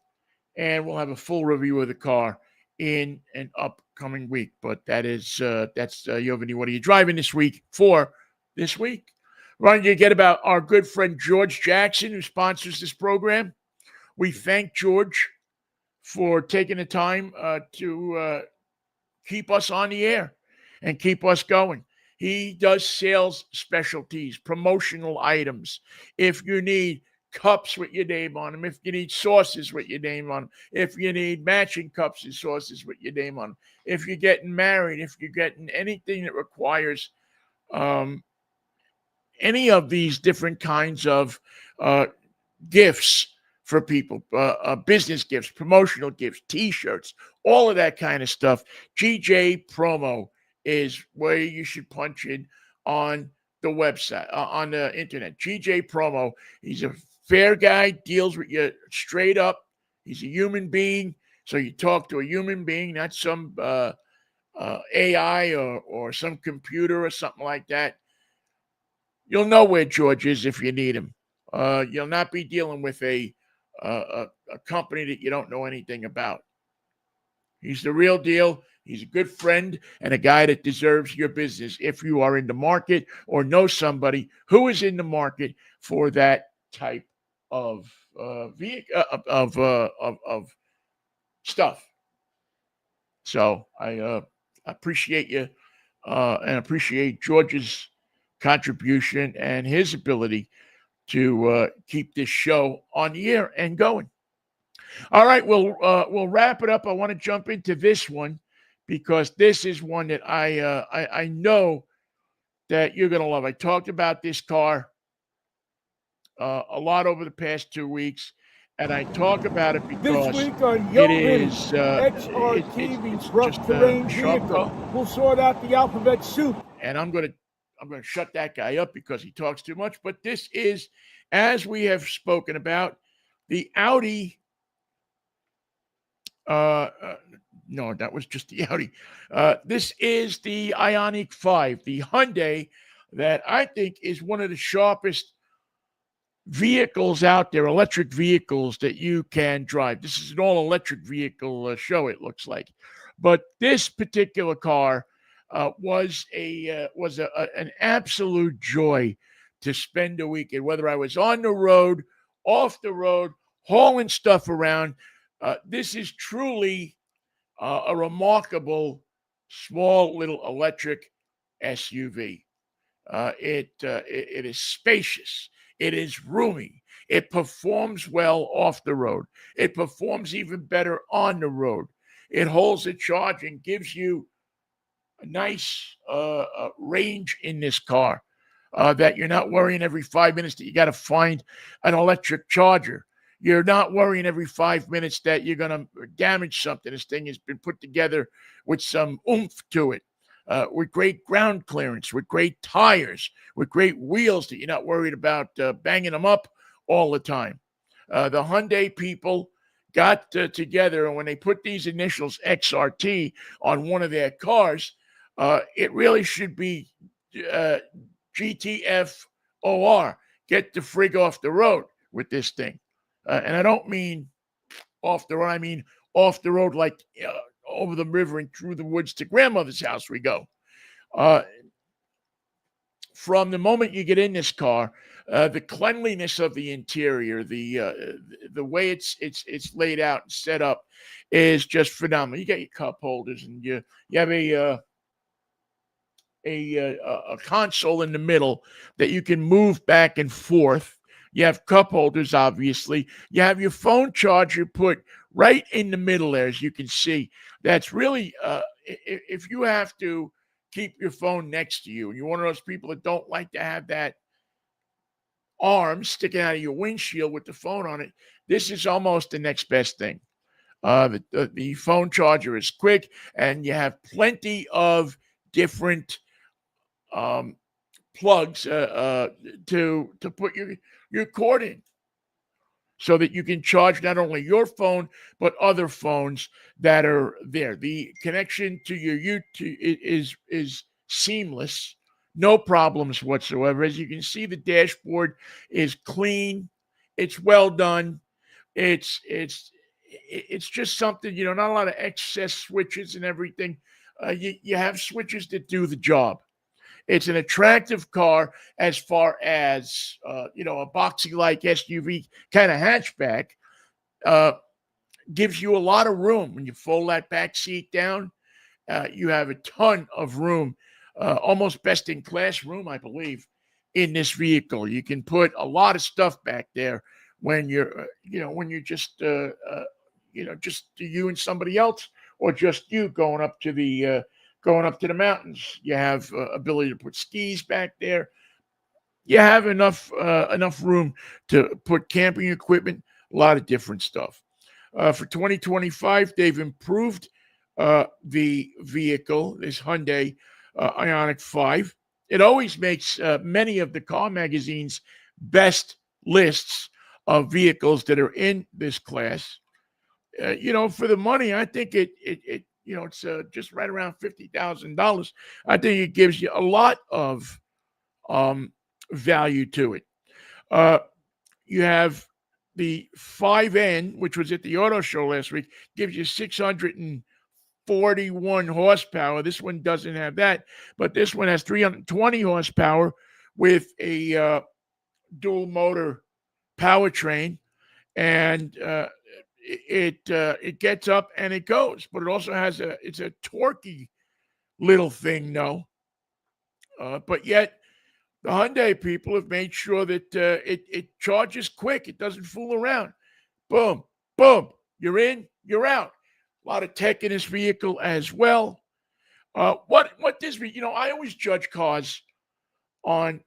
and we'll have a full review of the car in an upcoming week. But that's Yo Vinnie. What are you driving this week for this week? Ron, you get about our good friend George Jackson, who sponsors this program. We thank George for taking the time to keep us on the air and keep us going. He does sales specialties, promotional items. If you need cups with your name on them, if you need sauces with your name on them, if you need matching cups and sauces with your name on them, if you're getting married, if you're getting anything that requires any of these different kinds of gifts for people, business gifts, promotional gifts, T-shirts, all of that kind of stuff, GJ Promo is where you should punch in on the website, on the internet. GJ Promo. He's a fair guy, deals with you straight up. He's a human being, so you talk to a human being, not some AI or some computer or something like that. You'll know where George is if you need him. You'll not be dealing with a company that you don't know anything about. He's the real deal. He's a good friend and a guy that deserves your business if you are in the market or know somebody who is in the market for that type of vehicle of stuff. So I appreciate you and appreciate George's contribution and his ability to keep this show on the air and going. All right, we'll wrap it up. I want to jump into this one because this is one that I know that you're going to love. I talked about this car a lot over the past 2 weeks, and I talk about it because this week on Yo it Vinnie, is XRTV's rough terrain vehicle. We'll sort out the alphabet soup. And I'm going to shut that guy up because he talks too much. But this is, as we have spoken about, the Audi. No, that was just the Audi. This is the Ioniq 5, the Hyundai that I think is one of the sharpest vehicles out there, electric vehicles that you can drive. This is an all-electric vehicle show, it looks like. But this particular car was an absolute joy to spend a weekend, whether I was on the road, off the road, hauling stuff around. This is truly a remarkable, small little electric SUV. It is spacious. It is roomy. It performs well off the road. It performs even better on the road. It holds a charge and gives you a nice range in this car that you're not worrying every 5 minutes that you got to find an electric charger. You're not worrying every 5 minutes that you're going to damage something. This thing has been put together with some oomph to it. With great ground clearance, with great tires, with great wheels that you're not worried about banging them up all the time. The Hyundai people got together, and when they put these initials XRT on one of their cars, it really should be GTFOR, get the frig off the road with this thing. And I don't mean off the road, I mean off the road like over the river and through the woods to grandmother's house we go. From the moment you get in this car, the cleanliness of the interior, the way it's laid out and set up is just phenomenal. You got your cup holders, and you have a console in the middle that you can move back and forth. You have cup holders, obviously. You have your phone charger put right in the middle there, as you can see. That's really, if you have to keep your phone next to you, and you're one of those people that don't like to have that arm sticking out of your windshield with the phone on it, this is almost the next best thing. The phone charger is quick, and you have plenty of different plugs to put your cord in, so that you can charge not only your phone but other phones that are there. The connection to your YouTube is seamless, no problems whatsoever. As you can see, the dashboard is clean, it's well done. It's just something, not a lot of excess switches and everything. You have switches that do the job. It's an attractive car as far as, a boxy-like SUV kind of hatchback. Gives you a lot of room. When you fold that back seat down, you have a ton of room, almost best-in-class room, I believe, in this vehicle. You can put a lot of stuff back there when you're, just you and somebody else, or just you going up to the mountains. You have ability to put skis back there. You have enough room to put camping equipment, a lot of different stuff. For 2025, they've improved the vehicle, this Hyundai Ioniq 5. It always makes many of the car magazines' best lists of vehicles that are in this class. For the money, I think it's just right around $50,000. I think it gives you a lot of value to it. You have the 5N, which was at the auto show last week, gives you 641 horsepower. This one doesn't have that, but this one has 320 horsepower with a dual motor powertrain, and it gets up and it goes. But it also has it's a torquey little thing, no. But yet the Hyundai people have made sure that it charges quick. It doesn't fool around. Boom, boom. You're in, you're out. A lot of tech in this vehicle as well. What this, I always judge cars on,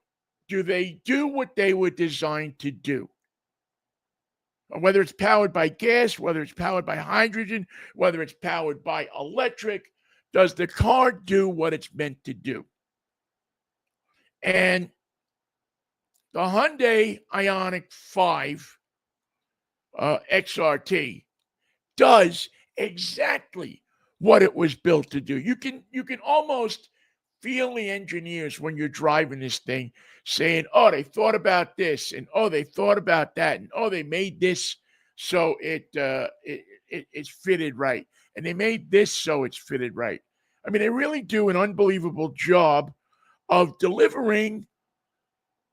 do they do what they were designed to do? Whether it's powered by gas, whether it's powered by hydrogen, whether it's powered by electric, does the car do what it's meant to do? And the Hyundai Ioniq 5 XRT does exactly what it was built to do. You can almost feel the engineers when you're driving this thing saying, oh, they thought about this, and oh, they thought about that, and oh, they made this so it's fitted right, and they made this so it's fitted right. I mean, they really do an unbelievable job of delivering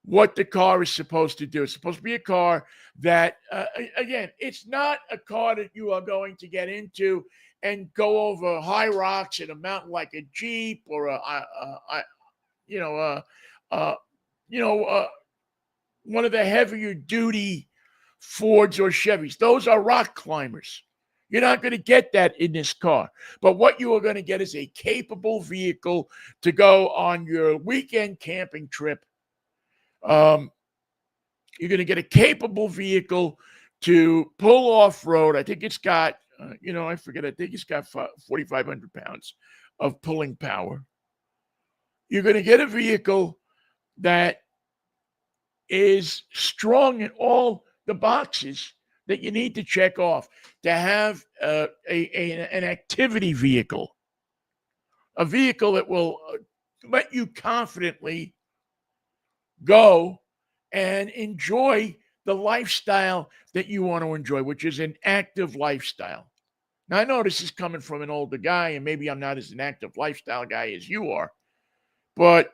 what the car is supposed to do. It's supposed to be a car that, again, it's not a car that you are going to get into and go over high rocks in a mountain like a Jeep or a uh, you know, uh, one of the heavier duty Fords or Chevys. Those are rock climbers. You're not going to get that in this car. But what you are going to get is a capable vehicle to go on your weekend camping trip. You're going to get a capable vehicle to pull off-road. I think it's got, I forget, I think it's got 4,500 pounds of pulling power. You're going to get a vehicle that is strong in all the boxes that you need to check off to have an activity vehicle, a vehicle that will let you confidently go and enjoy the lifestyle that you want to enjoy, which is an active lifestyle. Now, I know this is coming from an older guy, and maybe I'm not as an active lifestyle guy as you are, but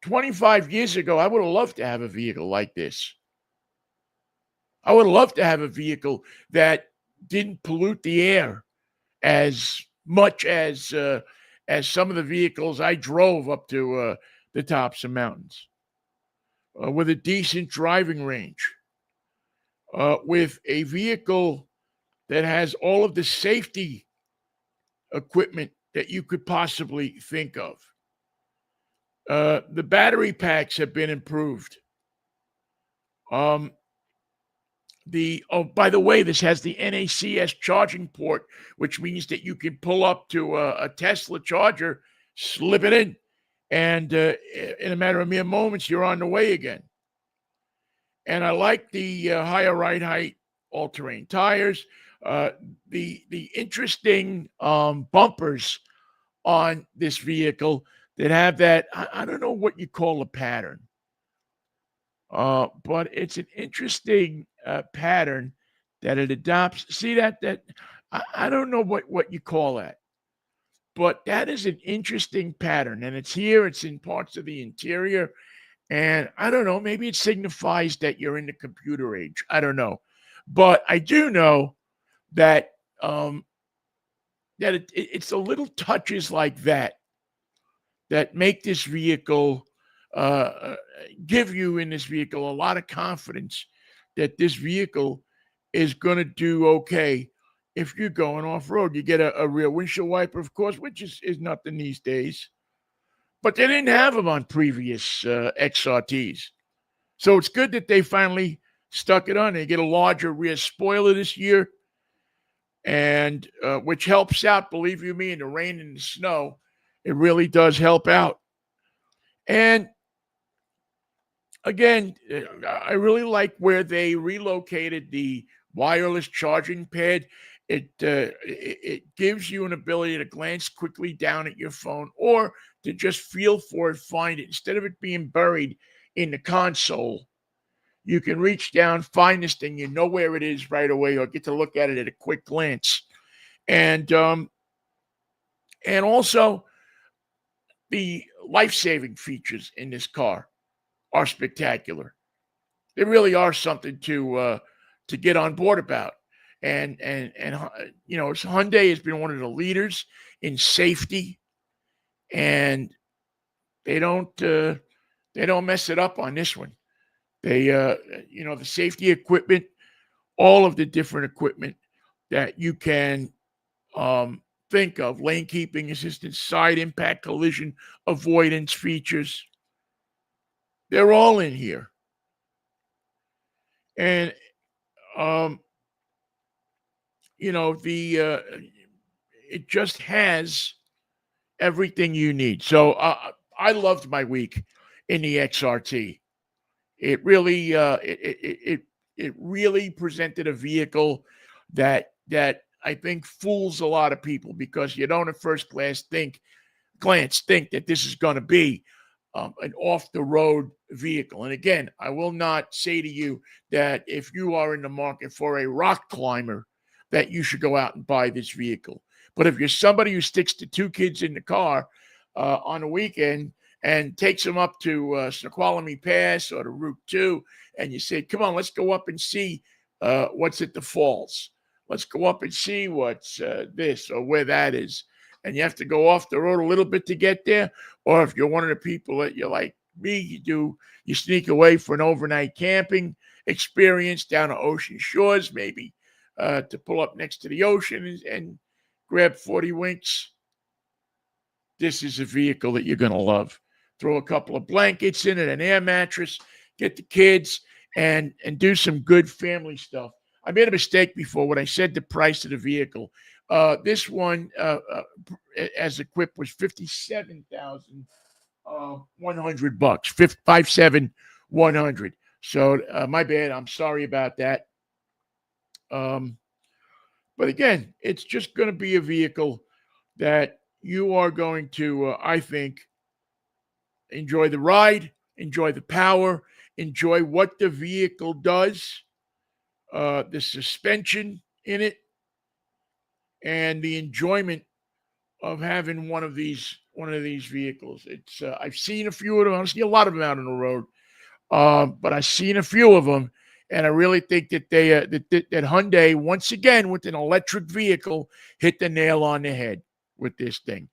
25 years ago, I would have loved to have a vehicle like this. I would have loved to have a vehicle that didn't pollute the air as much as some of the vehicles I drove up to the tops of mountains, with a decent driving range, with a vehicle that has all of the safety equipment that you could possibly think of. The battery packs have been improved. By the way, this has the NACS charging port, which means that you can pull up to a Tesla charger, slip it in, and in a matter of mere moments, you're on the way again. And I like the higher ride height all-terrain tires, the interesting bumpers on this vehicle that have that, I don't know what you call a pattern, but it's an interesting pattern that it adopts. See that I don't know what you call that, but that is an interesting pattern, and it's here. It's in parts of the interior, and I don't know. Maybe it signifies that you're in the computer age. I don't know, but I do know that that it's the little touches like that that make this vehicle, give you in this vehicle a lot of confidence that this vehicle is going to do okay if you're going off-road. You get a rear windshield wiper, of course, which is nothing these days. But they didn't have them on previous XRTs. So it's good that they finally stuck it on. They get a larger rear spoiler this year, and which helps out, believe you me, in the rain and the snow. It really does help out. And again, I really like where they relocated the wireless charging pad. It gives you an ability to glance quickly down at your phone or to just feel for it, find it. Instead of it being buried in the console, you can reach down, find this thing, you know where it is right away, or get to look at it at a quick glance. And also, the life-saving features in this car are spectacular. They really are something to get on board about. And Hyundai has been one of the leaders in safety, and they don't mess it up on this one. They the safety equipment, all of the different equipment that you can think of, lane keeping assistance, side impact collision avoidance features, they're all in here. And it just has everything you need. So I loved my week in the XRT. It really it really presented a vehicle that I think fools a lot of people, because you don't at first glance think that this is going to be an off-the-road vehicle. And again, I will not say to you that if you are in the market for a rock climber, that you should go out and buy this vehicle. But if you're somebody who sticks to two kids in the car on a weekend and takes them up to Snoqualmie Pass or to Route 2, and you say, come on, let's go up and see what's at the falls. Let's go up and see what's this or where that is. and you have to go off the road a little bit to get there, or if you're one of the people that you're like me, you sneak away for an overnight camping experience down to Ocean Shores, maybe to pull up next to the ocean and grab 40 winks. This is a vehicle that you're going to love. Throw a couple of blankets in it, an air mattress, get the kids, and do some good family stuff. I made a mistake before when I said the price of the vehicle. This one, as equipped, was $57,100. 57,100. So my bad. I'm sorry about that. But again, it's just going to be a vehicle that you are going to, I think, enjoy the ride, enjoy the power, enjoy what the vehicle does, the suspension in it, and the enjoyment of having one of these vehicles. It's I've seen a few of them. I've seen a lot of them out on the road, but I've seen a few of them, and I really think that they that Hyundai once again with an electric vehicle hit the nail on the head with this thing.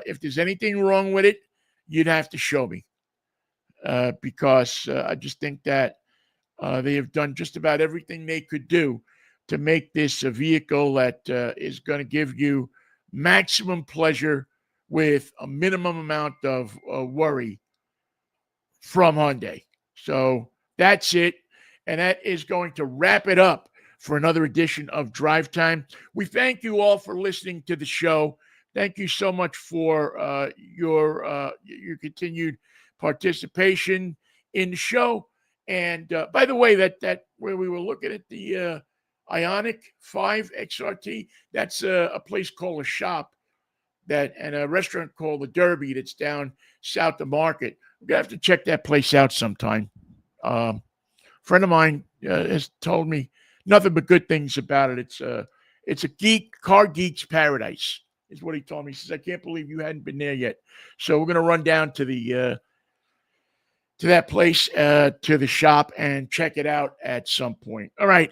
If there's anything wrong with it, you'd have to show me, because I just think that they have done just about everything they could do to make this a vehicle that is going to give you maximum pleasure with a minimum amount of worry from Hyundai. So that's it. And that is going to wrap it up for another edition of Drive Time. We thank you all for listening to the show. Thank you so much for your continued participation in the show. And by the way, that where we were looking at the Ioniq 5 XRT, that's a place called a shop and a restaurant called the Derby that's down south of Market. We're gonna have to check that place out sometime. Friend of mine has told me nothing but good things about it. It's a car geek's paradise, is what he told me. He says, I can't believe you hadn't been there yet. So we're gonna run down to that place, to the shop, and check it out at some point. All right.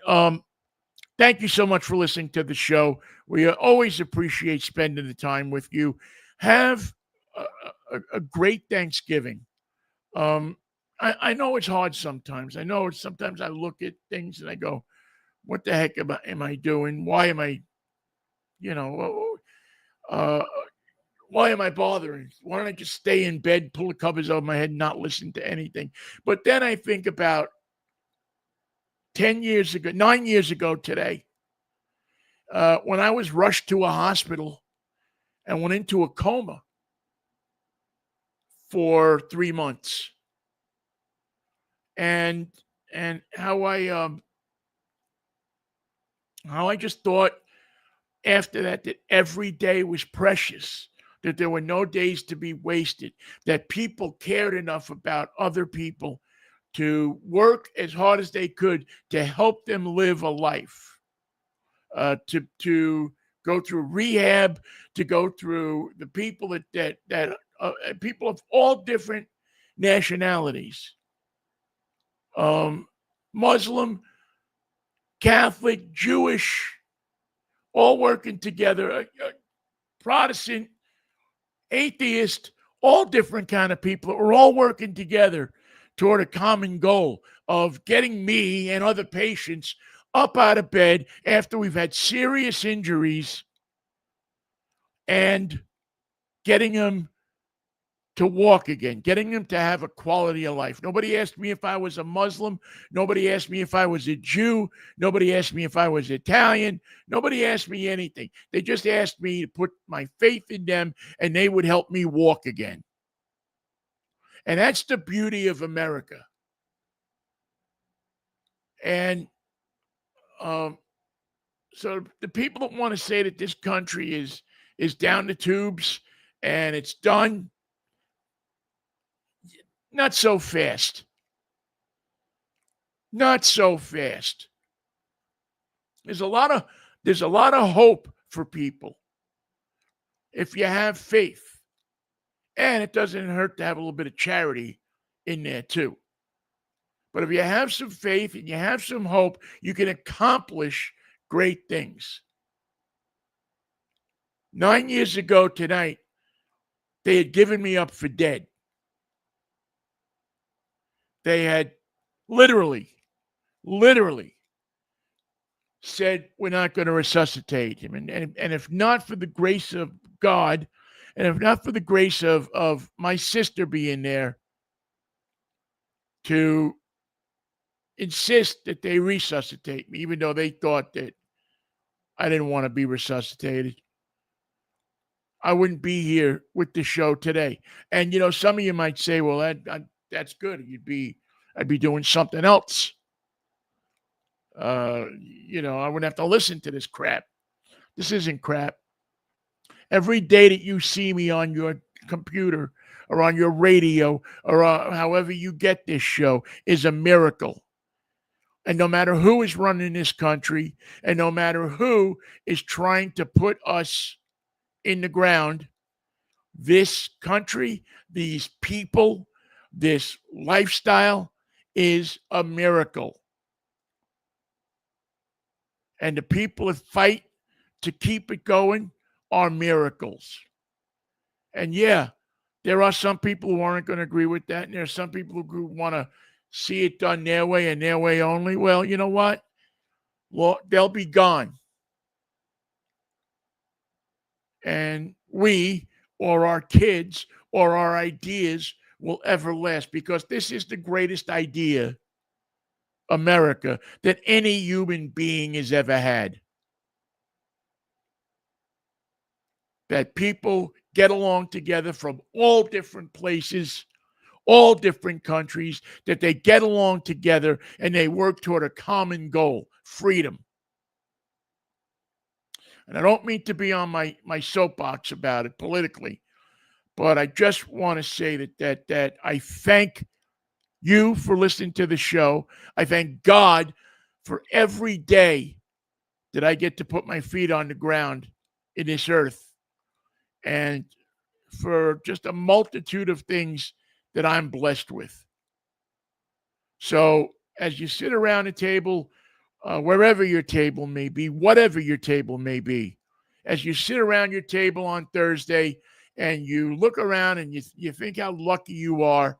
Thank you so much for listening to the show. We always appreciate spending the time with you. Have a great Thanksgiving. I know it's hard sometimes. I know sometimes I look at things and I go, what the heck am I doing? Why am I, why am I bothering? Why don't I just stay in bed, pull the covers over my head, and not listen to anything? But then I think about 9 years ago today, when I was rushed to a hospital and went into a coma for 3 months, and how I just thought after that every day was precious, that there were no days to be wasted, that people cared enough about other people to work as hard as they could to help them live a life, to go through rehab, to go through the people that people of all different nationalities, Muslim, Catholic, Jewish, all working together, Protestant, atheist, all different kind of people are all working together toward a common goal of getting me and other patients up out of bed after we've had serious injuries and getting them to walk again, getting them to have a quality of life. Nobody asked me if I was a Muslim. Nobody asked me if I was a Jew. Nobody asked me if I was Italian. Nobody asked me anything. They just asked me to put my faith in them, and they would help me walk again. And that's the beauty of America. And so the people that want to say that this country is down the tubes and it's done, not so fast. Not so fast. There's a lot of hope for people if you have faith. And it doesn't hurt to have a little bit of charity in there too. But if you have some faith and you have some hope, you can accomplish great things. 9 years ago tonight, they had given me up for dead. They had literally said, we're not going to resuscitate him. And if not for the grace of God, and if not for the grace of my sister being there to insist that they resuscitate me, even though they thought that I didn't want to be resuscitated, I wouldn't be here with the show today. And, some of you might say, well, that's good. I'd be doing something else. I wouldn't have to listen to this crap. This isn't crap. Every day that you see me on your computer or on your radio or however you get this show is a miracle. And no matter who is running this country and no matter who is trying to put us in the ground, this country, these people, this lifestyle is a miracle. And the people that fight to keep it going are miracles. And yeah, there are some people who aren't going to agree with that. And there are some people who want to see it done their way and their way only. Well, you know what? Well, they'll be gone. And we or our kids or our ideas will ever last, because this is the greatest idea, America, that any human being has ever had. That people get along together from all different places, all different countries, that they get along together and they work toward a common goal, freedom. And I don't mean to be on my soapbox about it politically, but I just want to say that I thank you for listening to the show. I thank God for every day that I get to put my feet on the ground in this earth, and for just a multitude of things that I'm blessed with. So as you sit around a table, wherever your table may be, whatever your table may be, as you sit around your table on Thursday and you look around and you think how lucky you are,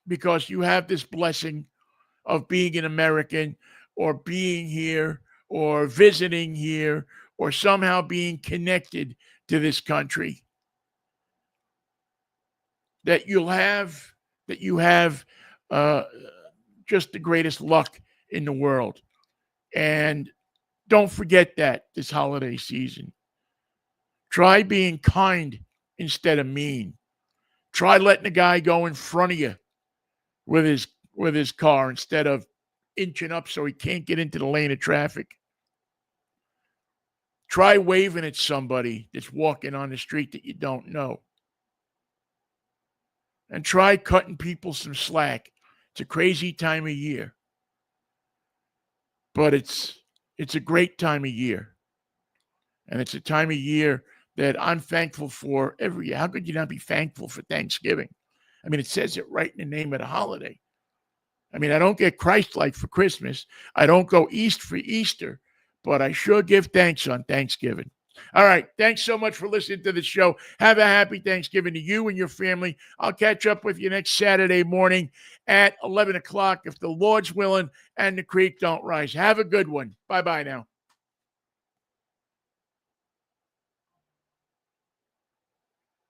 because you have this blessing of being an American or being here or visiting here or somehow being connected to this country, that you have just the greatest luck in the world. And don't forget that this holiday season. Try being kind instead of mean. Try letting the guy go in front of you with his car instead of inching up so he can't get into the lane of traffic. Try waving at somebody that's walking on the street that you don't know. And try cutting people some slack. It's a crazy time of year, but it's a great time of year. And it's a time of year that I'm thankful for every year. How could you not be thankful for Thanksgiving? I mean, it says it right in the name of the holiday. I mean, I don't get Christ-like for Christmas. I don't go east for Easter, but I sure give thanks on Thanksgiving. All right. Thanks so much for listening to the show. Have a happy Thanksgiving to you and your family. I'll catch up with you next Saturday morning at 11 o'clock if the Lord's willing and the creek don't rise. Have a good one. Bye-bye now.